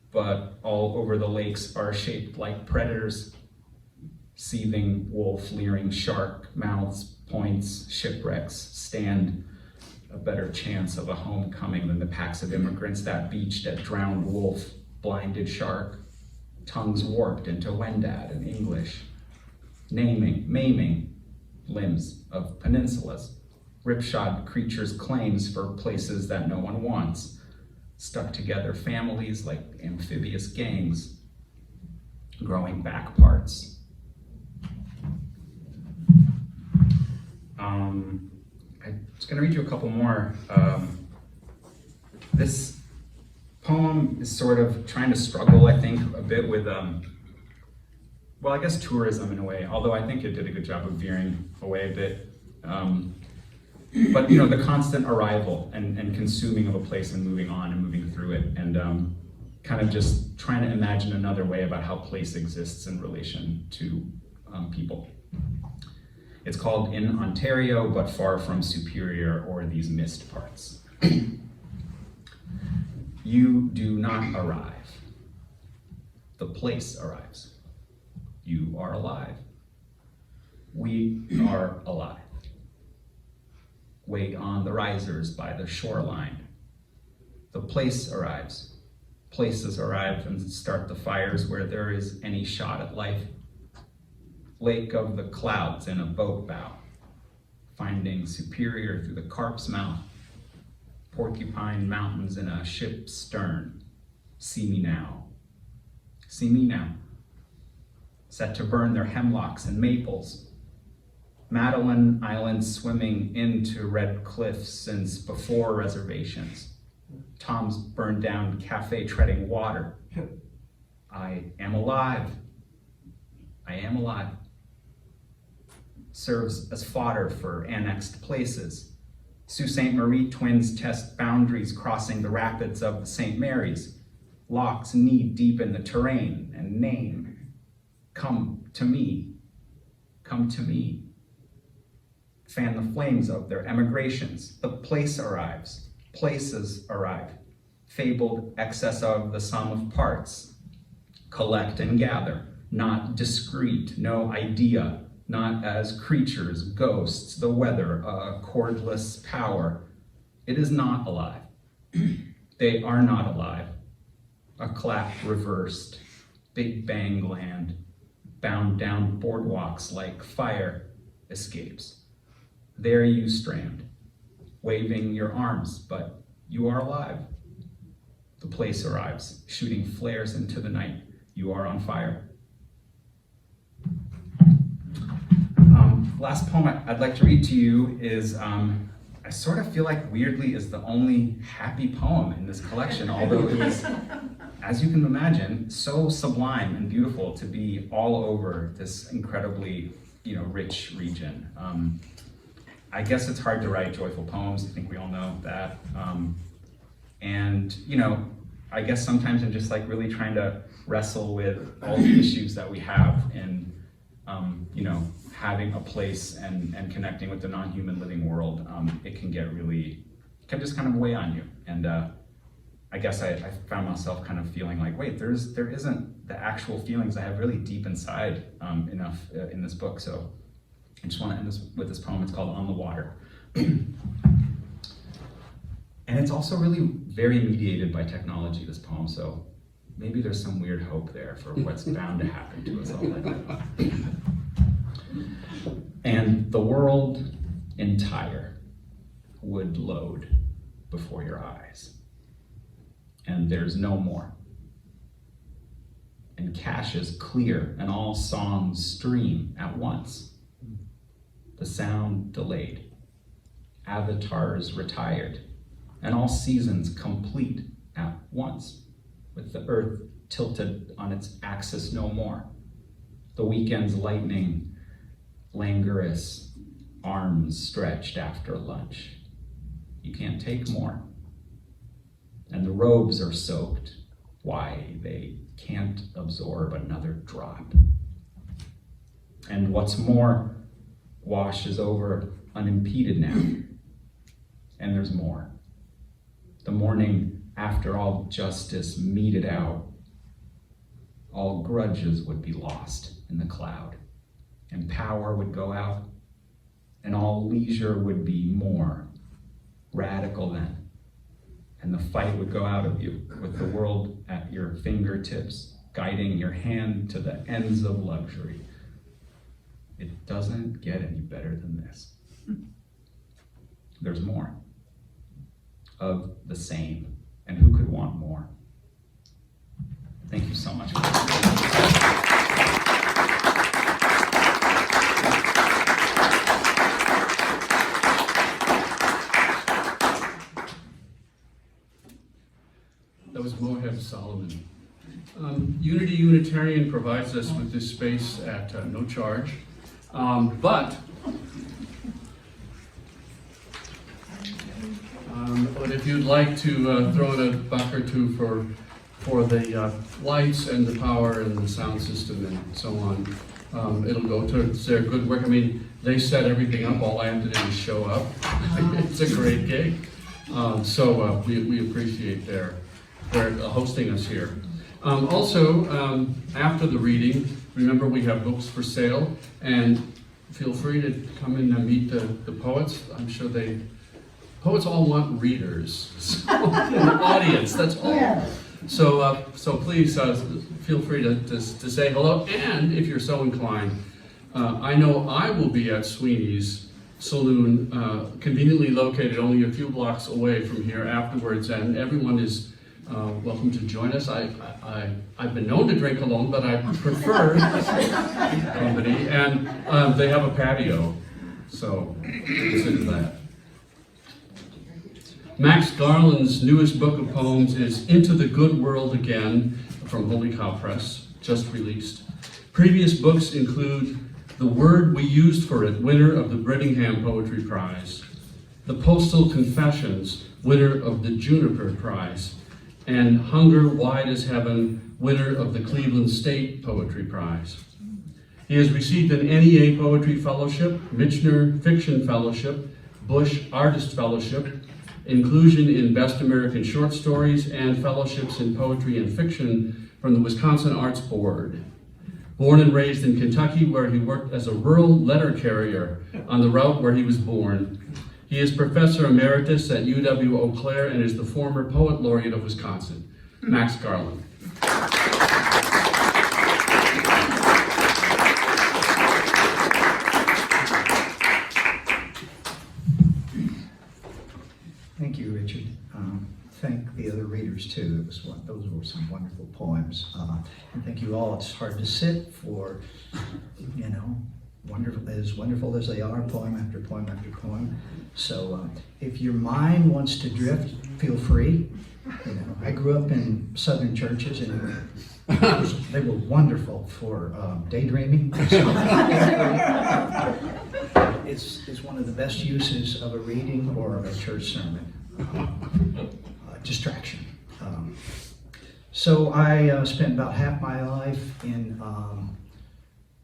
but all over the lakes are shaped like predators. Seething wolf, leering shark, mouths, points, shipwrecks stand a better chance of a homecoming than the packs of immigrants that beached at drowned wolf, blinded shark, tongues warped into Wendat and English, naming, maiming limbs of peninsulas. Ripshod creatures' claims for places that no one wants, stuck together families like amphibious gangs, growing back parts. I'm just gonna read you a couple more. This poem is sort of trying to struggle, I think, a bit with, well, I guess tourism in a way, although I think it did a good job of veering away a bit. But the constant arrival and consuming of a place and moving on and moving through it, and kind of just trying to imagine another way about how place exists in relation to people. It's called In Ontario, but Far from Superior, or These Missed Parts. You do not arrive. The place arrives. You are alive. We are alive. Wait on the risers by the shoreline. The place arrives. Places arrive and start the fires where there is any shot at life. Lake of the clouds in a boat bow, finding Superior through the carp's mouth. Porcupine mountains in a ship's stern. See me now. See me now. Set to burn their hemlocks and maples. Madeline Island swimming into red cliffs since before reservations. Tom's burned down cafe treading water. I am alive. I am alive. Serves as fodder for annexed places. Sault Ste. Marie twins test boundaries crossing the rapids of the St. Mary's. Locks knee deep in the terrain and name. Come to me. Come to me. Fan the flames of their emigrations. The place arrives. Places arrive. Fabled excess of the sum of parts. Collect and gather. Not discrete, no idea. Not as creatures, ghosts, the weather, a cordless power. It is not alive. They are not alive. A clap reversed. Big Bang land. Bound down boardwalks like fire escapes. There you strand, waving your arms, but you are alive. The place arrives, shooting flares into the night. You are on fire. Last poem I'd like to read to you is, I sort of feel like weirdly is the only happy poem in this collection, although it was, as you can imagine, so sublime and beautiful to be all over this incredibly, rich region. I guess it's hard to write joyful poems. I think we all know that. And I guess sometimes I'm just like really trying to wrestle with all the issues that we have in, having a place and connecting with the non-human living world. It can just kind of weigh on you. And I guess I found myself kind of feeling like, wait, there isn't the actual feelings I have really deep inside enough in this book. So I just want to end this with this poem. It's called On the Water. And it's also really very mediated by technology, this poem, so maybe there's some weird hope there for what's bound to happen to us all. And the world entire would load before your eyes, and there's no more. And caches clear, and all songs stream at once. The sound delayed, avatars retired, and all seasons complete at once, with the earth tilted on its axis no more. The weekend's lightning, languorous, arms stretched after lunch. You can't take more. And the robes are soaked. Why? They can't absorb another drop. And what's more, washes over unimpeded now. And there's more. The morning after all justice meted out, all grudges would be lost in the cloud, and power would go out, and all leisure would be more radical then. And the fight would go out of you with the world at your fingertips, guiding your hand to the ends of luxury. It doesn't get any better than this. There's more of the same, and who could want more? Thank you so much. That was Moheb Soliman. Unity Unitarian provides us with this space at no charge, but if you'd like to throw in a buck or two for the lights and the power and the sound system and so on, it'll go towards their good work. I mean, they set everything up. All I have to do is show up. It's a great gig. So we appreciate their hosting us here. Also, after the reading, remember we have books for sale, and feel free to come in and meet the poets. I'm sure poets all want readers, so, an audience, that's all. Yeah. So please feel free to say hello, and if you're so inclined, I know I will be at Sweeney's Saloon, conveniently located only a few blocks away from here afterwards, and everyone is welcome to join us. I've been known to drink alone, but I prefer company, and they have a patio, so consider that. Max Garland's newest book of poems is Into the Good World Again from Holy Cow Press, just released. Previous books include The Word We Used for It, winner of the Brittingham Poetry Prize, The Postal Confessions, winner of the Juniper Prize, and Hunger Wide as Heaven, winner of the Cleveland State Poetry Prize. He has received an NEA Poetry Fellowship, Michener Fiction Fellowship, Bush Artist Fellowship, inclusion in Best American Short Stories, and fellowships in poetry and fiction from the Wisconsin Arts Board. Born and raised in Kentucky, where he worked as a rural letter carrier on the route where he was born. He is Professor Emeritus at UW-Eau Claire and is the former Poet Laureate of Wisconsin. Max Garland. Thank you, Richard. Thank the other readers too. Those were some wonderful poems. And thank you all. It's hard to sit for, wonderful as they are, poem after poem after poem. So if your mind wants to drift, feel free. I grew up in Southern churches, and they were wonderful for daydreaming. So, it's one of the best uses of a reading or a church sermon. Distraction. So I spent about half my life in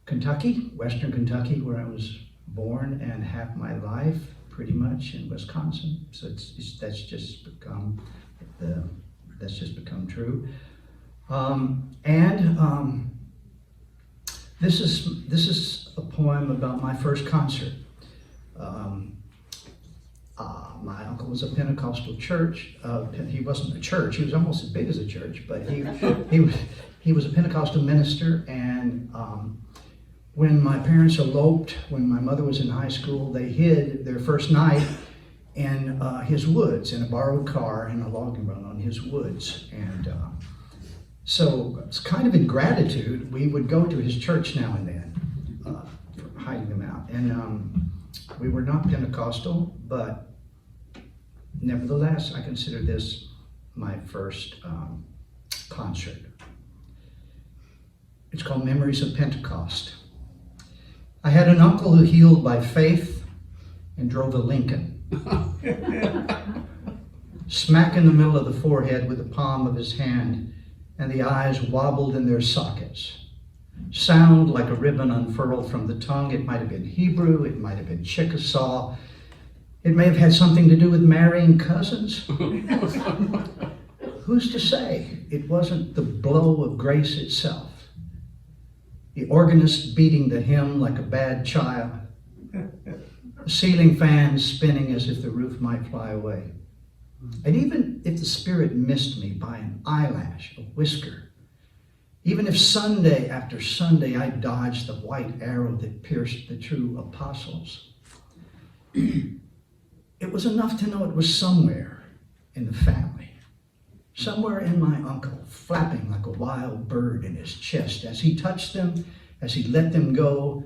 Kentucky, Western Kentucky, where I was born, and half my life pretty much in Wisconsin. So that's just become true. This is a poem about my first concert. My uncle was a Pentecostal church. He wasn't a church. He was almost as big as a church, but he was a Pentecostal minister. And when my parents eloped, when my mother was in high school, they hid their first night in his woods, in a borrowed car in a logging run on his woods. And so it's kind of in gratitude, we would go to his church now and then, for hiding them out. And we were not Pentecostal, but nevertheless, I consider this my first concert. It's called Memories of Pentecost. I had an uncle who healed by faith and drove a Lincoln. Smack in the middle of the forehead with the palm of his hand, and the eyes wobbled in their sockets. Sound like a ribbon unfurled from the tongue. It might have been Hebrew, it might have been Chickasaw. It may have had something to do with marrying cousins. Who's to say it wasn't the blow of grace itself? The organist beating the hymn like a bad child. The ceiling fan spinning as if the roof might fly away. And even if the Spirit missed me by an eyelash, a whisker, even if Sunday after Sunday I dodged the white arrow that pierced the true apostles, it was enough to know it was somewhere in the family, somewhere in my uncle, flapping like a wild bird in his chest as he touched them, as he let them go,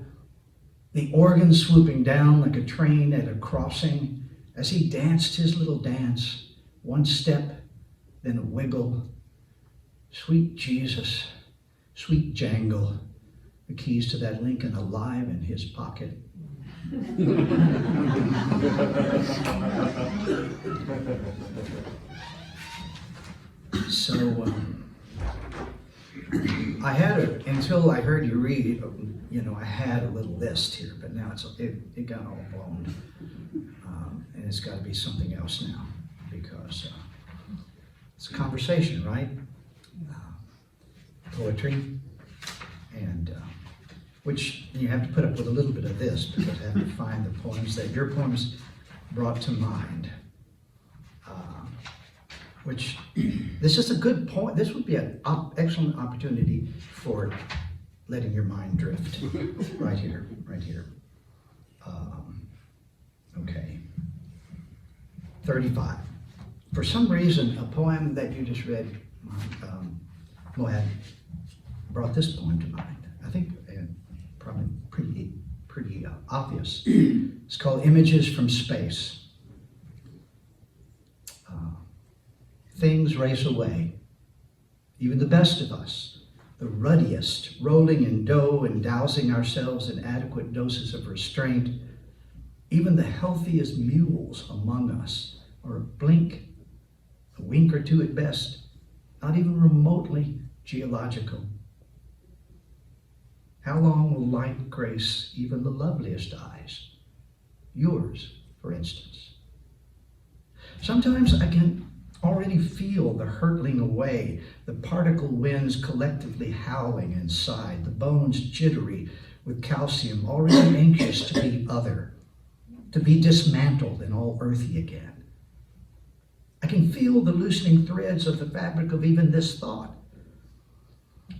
the organ swooping down like a train at a crossing, as he danced his little dance, one step, then a wiggle. Sweet Jesus, sweet jangle, the keys to that Lincoln alive in his pocket. So I had until I heard you read, I had a little list here, but now it got all blown. And it's got to be something else now, because it's a conversation, right? Poetry, and which you have to put up with a little bit of this, because I have to find the poems that your poems brought to mind. Which, this is a good point. This would be an excellent opportunity for letting your mind drift. Right here. Okay. 35. For some reason, a poem that you just read, Moheb, brought this poem to mind. I think probably pretty obvious. It's called Images from Space. Things race away. Even the best of us, the ruddiest, rolling in dough and dousing ourselves in adequate doses of restraint. Even the healthiest mules among us are a blink, a wink or two at best, not even remotely geological. How long will light grace even the loveliest eyes? Yours, for instance. Sometimes I can already feel the hurtling away, the particle winds collectively howling inside, the bones jittery with calcium, already anxious to be other, to be dismantled and all earthy again. I can feel the loosening threads of the fabric of even this thought.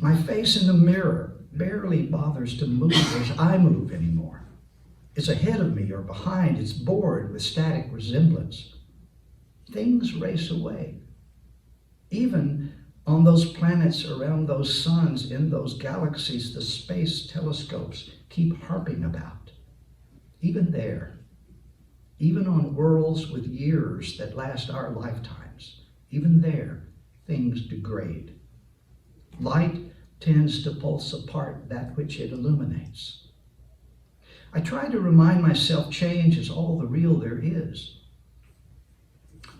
My face in the mirror barely bothers to move as I move anymore. It's ahead of me or behind, it's bored with static resemblance. Things race away. Even on those planets around those suns, in those galaxies, the space telescopes keep harping about. Even there, even on worlds with years that last our lifetimes, even there, things degrade. Light tends to pulse apart that which it illuminates. I try to remind myself change is all the real there is.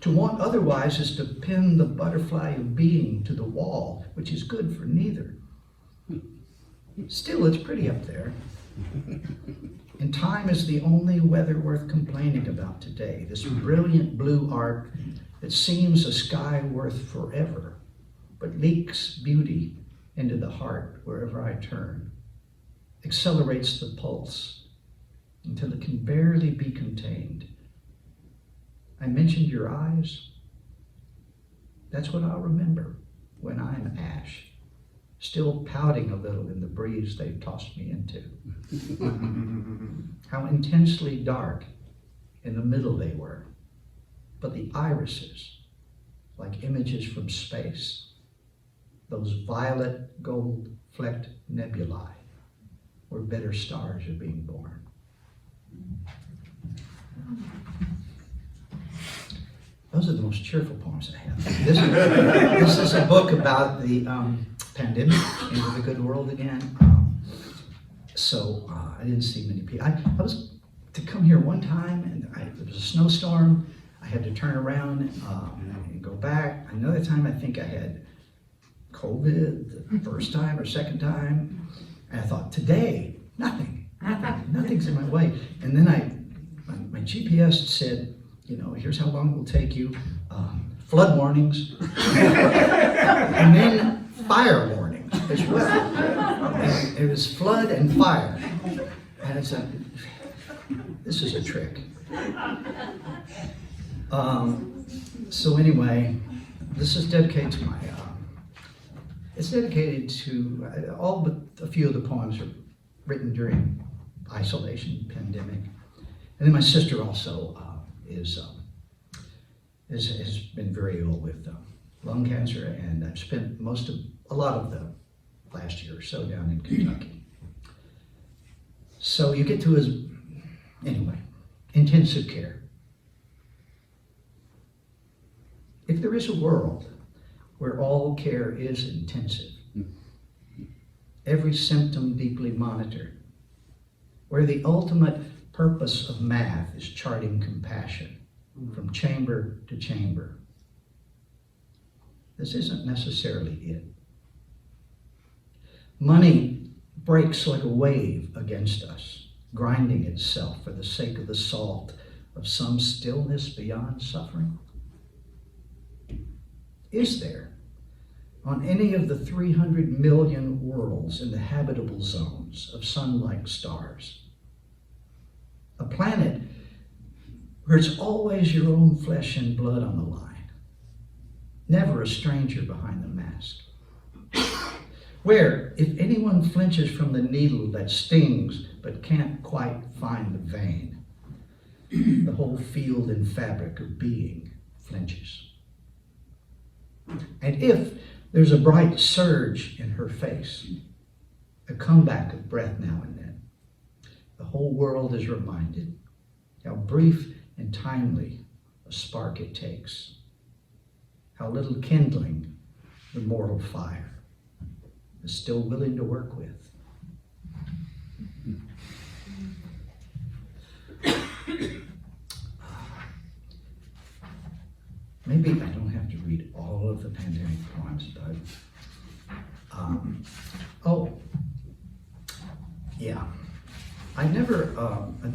To want otherwise is to pin the butterfly of being to the wall, which is good for neither. Still, it's pretty up there. And time is the only weather worth complaining about today, this brilliant blue arc that seems a sky worth forever, but leaks beauty into the heart wherever I turn, accelerates the pulse until it can barely be contained. I mentioned your eyes. That's what I'll remember when I'm ash, still pouting a little in the breeze they tossed me into. How intensely dark in the middle they were, but the irises, like images from space, those violet gold flecked nebulae, where better stars are being born. Those are the most cheerful poems I have. This is a book about the pandemic, into the good world again. So I didn't see many people. I was to come here one time, and there was a snowstorm. I had to turn around and go back. Another time, I think I had COVID the first time or second time. And I thought, today, nothing's in my way. And then my GPS said, you know, here's how long it will take you. Flood warnings. And then fire warnings as well. And it was flood and fire. And it's this is a trick. So anyway, this is dedicated to it's dedicated to, all but a few of the poems are written during isolation, pandemic. And then my sister also has been very ill with lung cancer, and I've spent a lot of the last year or so down in Kentucky. So you get to anyway, intensive care. If there is a world where all care is intensive, every symptom deeply monitored, where the ultimate purpose of math is charting compassion from chamber to chamber, this isn't necessarily it. Money breaks like a wave against us, grinding itself for the sake of the salt of some stillness beyond suffering. Is there, on any of the 300 million worlds in the habitable zones of sun-like stars, a planet where it's always your own flesh and blood on the line, never a stranger behind the mask, where if anyone flinches from the needle that stings but can't quite find the vein, the whole field and fabric of being flinches. And if there's a bright surge in her face, a comeback of breath now and then, the whole world is reminded how brief and timely a spark it takes, how little kindling the mortal fire. is still willing to work with. Maybe I don't have to read all of the pandemic poems, but yeah. I've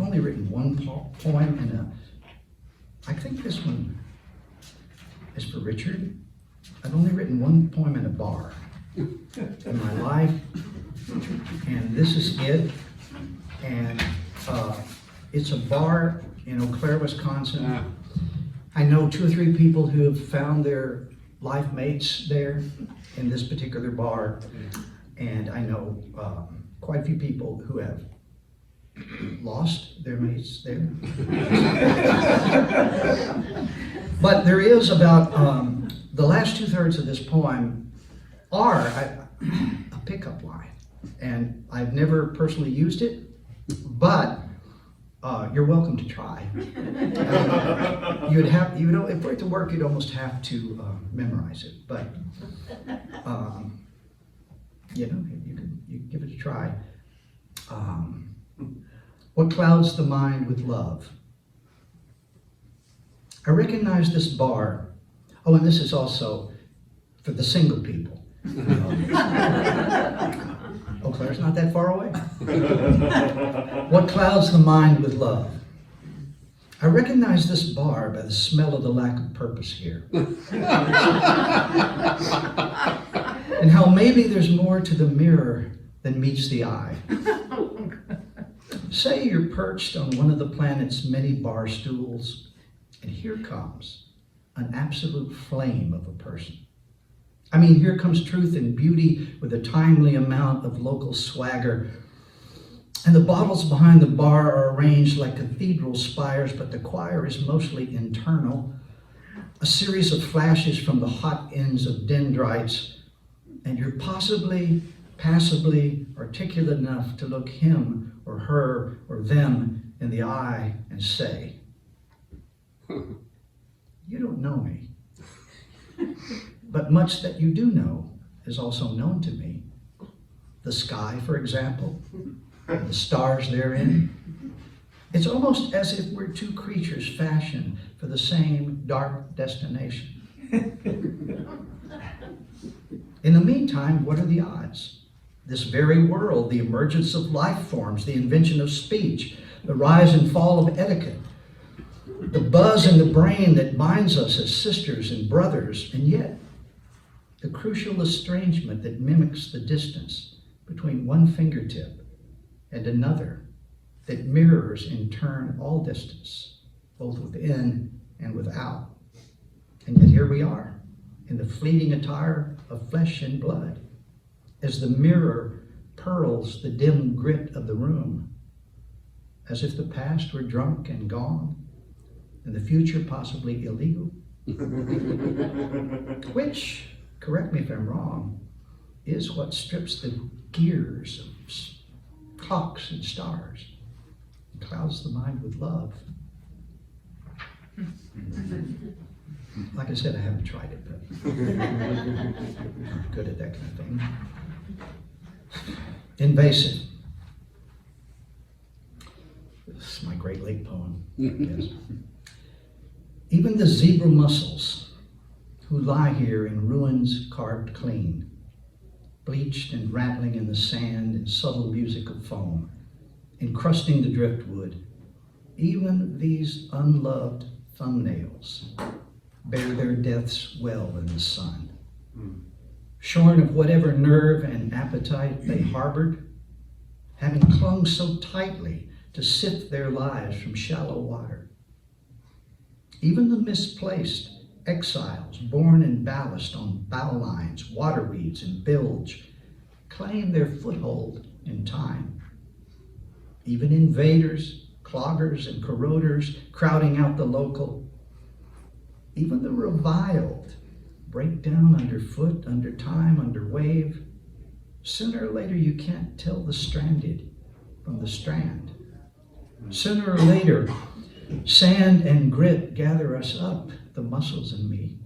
only written one poem in I think this one is for Richard. I've only written one poem in a bar in my life, and this is it. And it's a bar in Eau Claire, Wisconsin. I know 2 or 3 people who have found their life mates there in this particular bar, and I know quite a few people who have lost their mates there. But there is about the last 2/3 of this poem are a pickup line, and I've never personally used it, but you're welcome to try. If for it to work, you'd almost have to memorize it, but you can give it a try. What clouds the mind with love? I recognize this bar. Oh, and this is also for the single people. Eau Claire's not that far away. What clouds the mind with love? I recognize this bar by the smell of the lack of purpose here. And how maybe there's more to the mirror than meets the eye. Say you're perched on one of the planet's many bar stools, and here comes an absolute flame of a person. I mean, here comes truth and beauty with a timely amount of local swagger. And the bottles behind the bar are arranged like cathedral spires, but the choir is mostly internal. A series of flashes from the hot ends of dendrites, and you're passably articulate enough to look him or her or them in the eye and say, "You don't know me. But much that you do know is also known to me. The sky, for example, the stars therein. It's almost as if we're 2 creatures fashioned for the same dark destination. In the meantime, what are the odds? This very world, the emergence of life forms, the invention of speech, the rise and fall of etiquette, the buzz in the brain that binds us as sisters and brothers, and yet the crucial estrangement that mimics the distance between one fingertip and another, that mirrors in turn all distance, both within and without. And yet here we are, in the fleeting attire of flesh and blood, as the mirror pearls the dim grit of the room, as if the past were drunk and gone, and the future possibly illegal. Which, correct me if I'm wrong, is what strips the gears of clocks and stars and clouds the mind with love. Like I said, I haven't tried it, but I'm good at that kind of thing. Invasive. This is my Great Lake poem, I guess. Even the zebra mussels who lie here in ruins carved clean, bleached and rattling in the sand in subtle music of foam, encrusting the driftwood, even these unloved thumbnails bear their deaths well in the sun. Shorn of whatever nerve and appetite they harbored, having clung so tightly to sift their lives from shallow water. Even the misplaced exiles born in ballast on bowlines, waterweeds, and bilge claim their foothold in time. Even invaders, cloggers, and corroders crowding out the local. Even the reviled break down underfoot, under time, under wave. Sooner or later, you can't tell the stranded from the strand. Sooner or later, sand and grit gather us up, the muscles in me.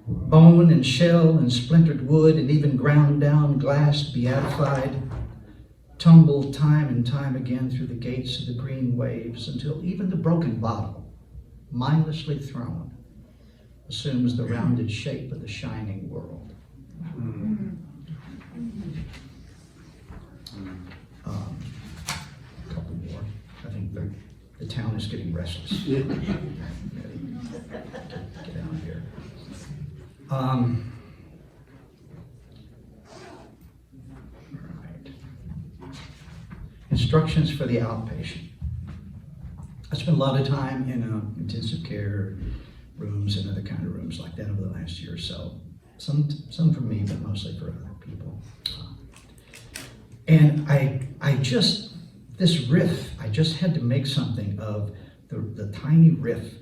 Bone and shell and splintered wood and even ground down glass beatified, tumble time and time again through the gates of the green waves until even the broken bottle, mindlessly thrown, assumes the rounded shape of the shining world. A couple more. I think the town is getting restless. Get out of here. All right. Instructions for the outpatient. I spent a lot of time in intensive care rooms and other kind of rooms like that over the last year or so. Some for me, but mostly for other people. And I just, this riff, I just had to make something of the tiny riff.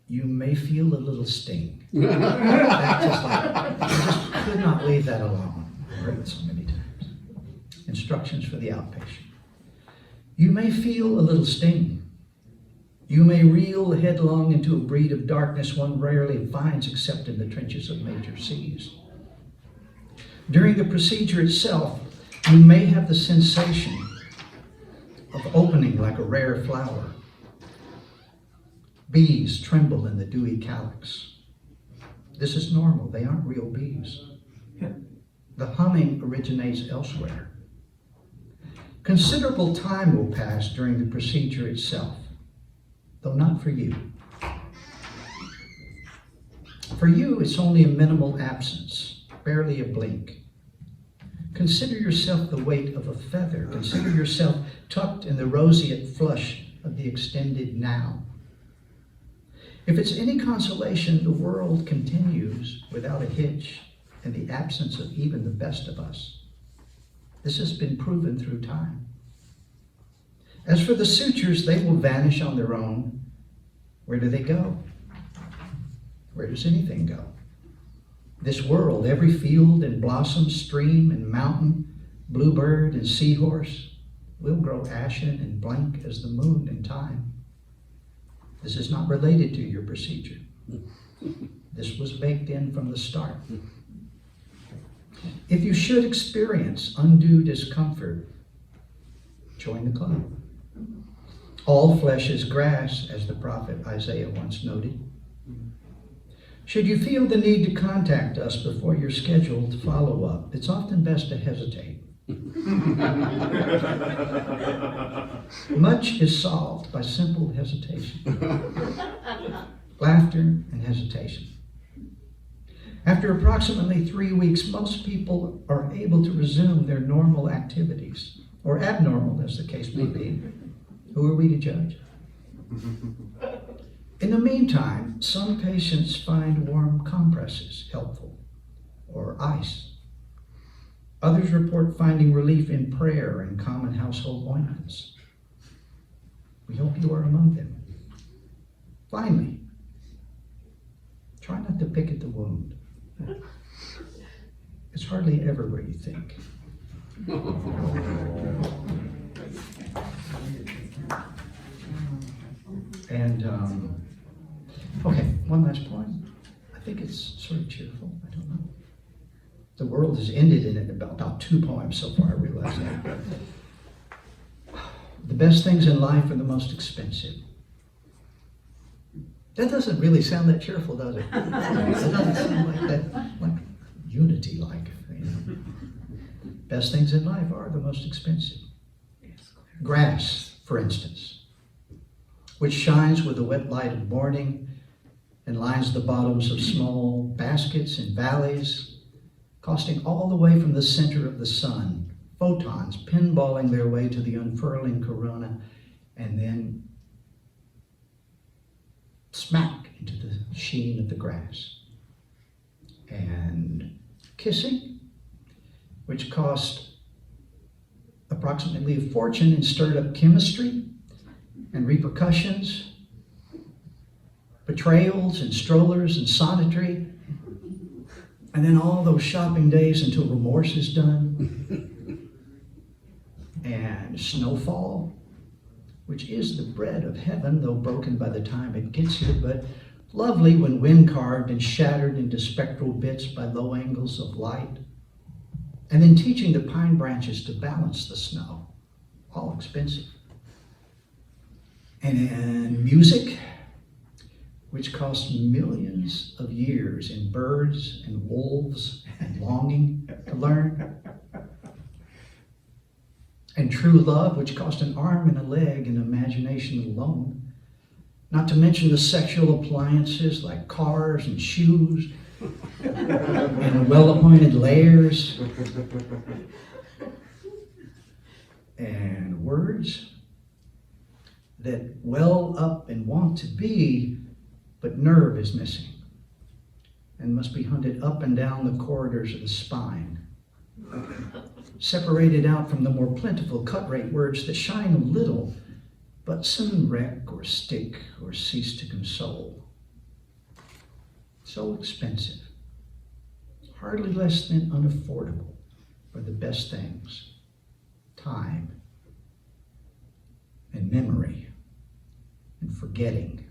You may feel a little sting. That just like, I just could not leave that alone. I heard it so many times. Instructions for the outpatient. You may feel a little sting. You may reel headlong into a breed of darkness one rarely finds except in the trenches of major cities. During the procedure itself, you may have the sensation of opening like a rare flower. Bees tremble in the dewy calyx. This is normal. They aren't real bees. The humming originates elsewhere. Considerable time will pass during the procedure itself, though not for you. For you, it's only a minimal absence, barely a blink. Consider yourself the weight of a feather. Consider yourself tucked in the roseate flush of the extended now. If it's any consolation, the world continues without a hitch in the absence of even the best of us. This has been proven through time. As for the sutures, they will vanish on their own. Where do they go? Where does anything go? This world, every field and blossom, stream and mountain, bluebird and seahorse, will grow ashen and blank as the moon in time. This is not related to your procedure. This was baked in from the start. If you should experience undue discomfort, join the club. All flesh is grass, as the prophet Isaiah once noted. Should you feel the need to contact us before your scheduled follow-up, it's often best to hesitate. Much is solved by simple hesitation. Laughter and hesitation. After approximately 3 weeks, most people are able to resume their normal activities, or abnormal as the case may be. Who are we to judge? In the meantime, some patients find warm compresses helpful, or ice. Others report finding relief in prayer and common household ointments. We hope you are among them. Finally, try not to pick at the wound. It's hardly ever where you think. And, okay, one last point. I think it's sort of cheerful. I don't know. The world has ended in about 2 poems so far, I realize that. The best things in life are the most expensive. That doesn't really sound that cheerful, does it? It doesn't sound like that, like unity-like. You know? Best things in life are the most expensive. Grass, for instance, which shines with the wet light of morning and lines the bottoms of small baskets and valleys, costing all the way from the center of the sun, photons pinballing their way to the unfurling corona, and then smack into the sheen of the grass. And kissing, which cost approximately a fortune and stirred up chemistry and repercussions, betrayals and strollers and sonetry, and then all those shopping days until remorse is done, and snowfall, which is the bread of heaven, though broken by the time it gets here, but Lovely when wind carved and shattered into spectral bits by low angles of light. And then teaching the pine branches to balance the snow. All expensive. And music, which cost millions of years in birds and wolves and longing to learn. And true love, which cost an arm and a leg and imagination alone. Not to mention the sexual appliances like cars and shoes and well-appointed lairs. And words that well up and want to be, but nerve is missing and must be hunted up and down the corridors of the spine. Separated out from the more plentiful cut-rate words that shine a little, but soon wreck or stick or cease to console. So expensive, hardly less than unaffordable for the best things, time and memory and forgetting,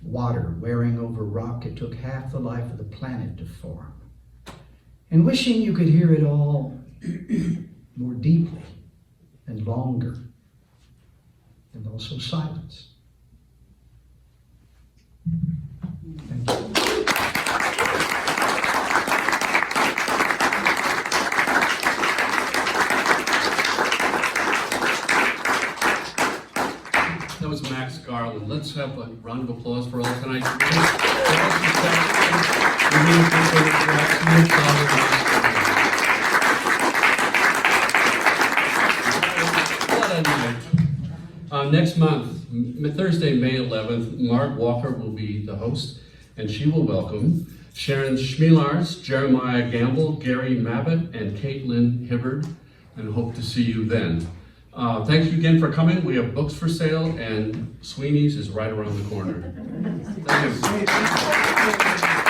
water wearing over rock it took half the life of the planet to form, and wishing you could hear it all more deeply and longer, and also silence. Thank you. That was Max Garland. Let's have a round of applause for all tonight. What a night. Next month, Thursday, May 11th, Mark Walker will be the host, and she will welcome Sharon Schmielars, Jeremiah Gamble, Gary Mabbitt, and Caitlin Hibbard, and hope to see you then. Thank you again for coming. We have books for sale, and Sweeney's is right around the corner. Thank you.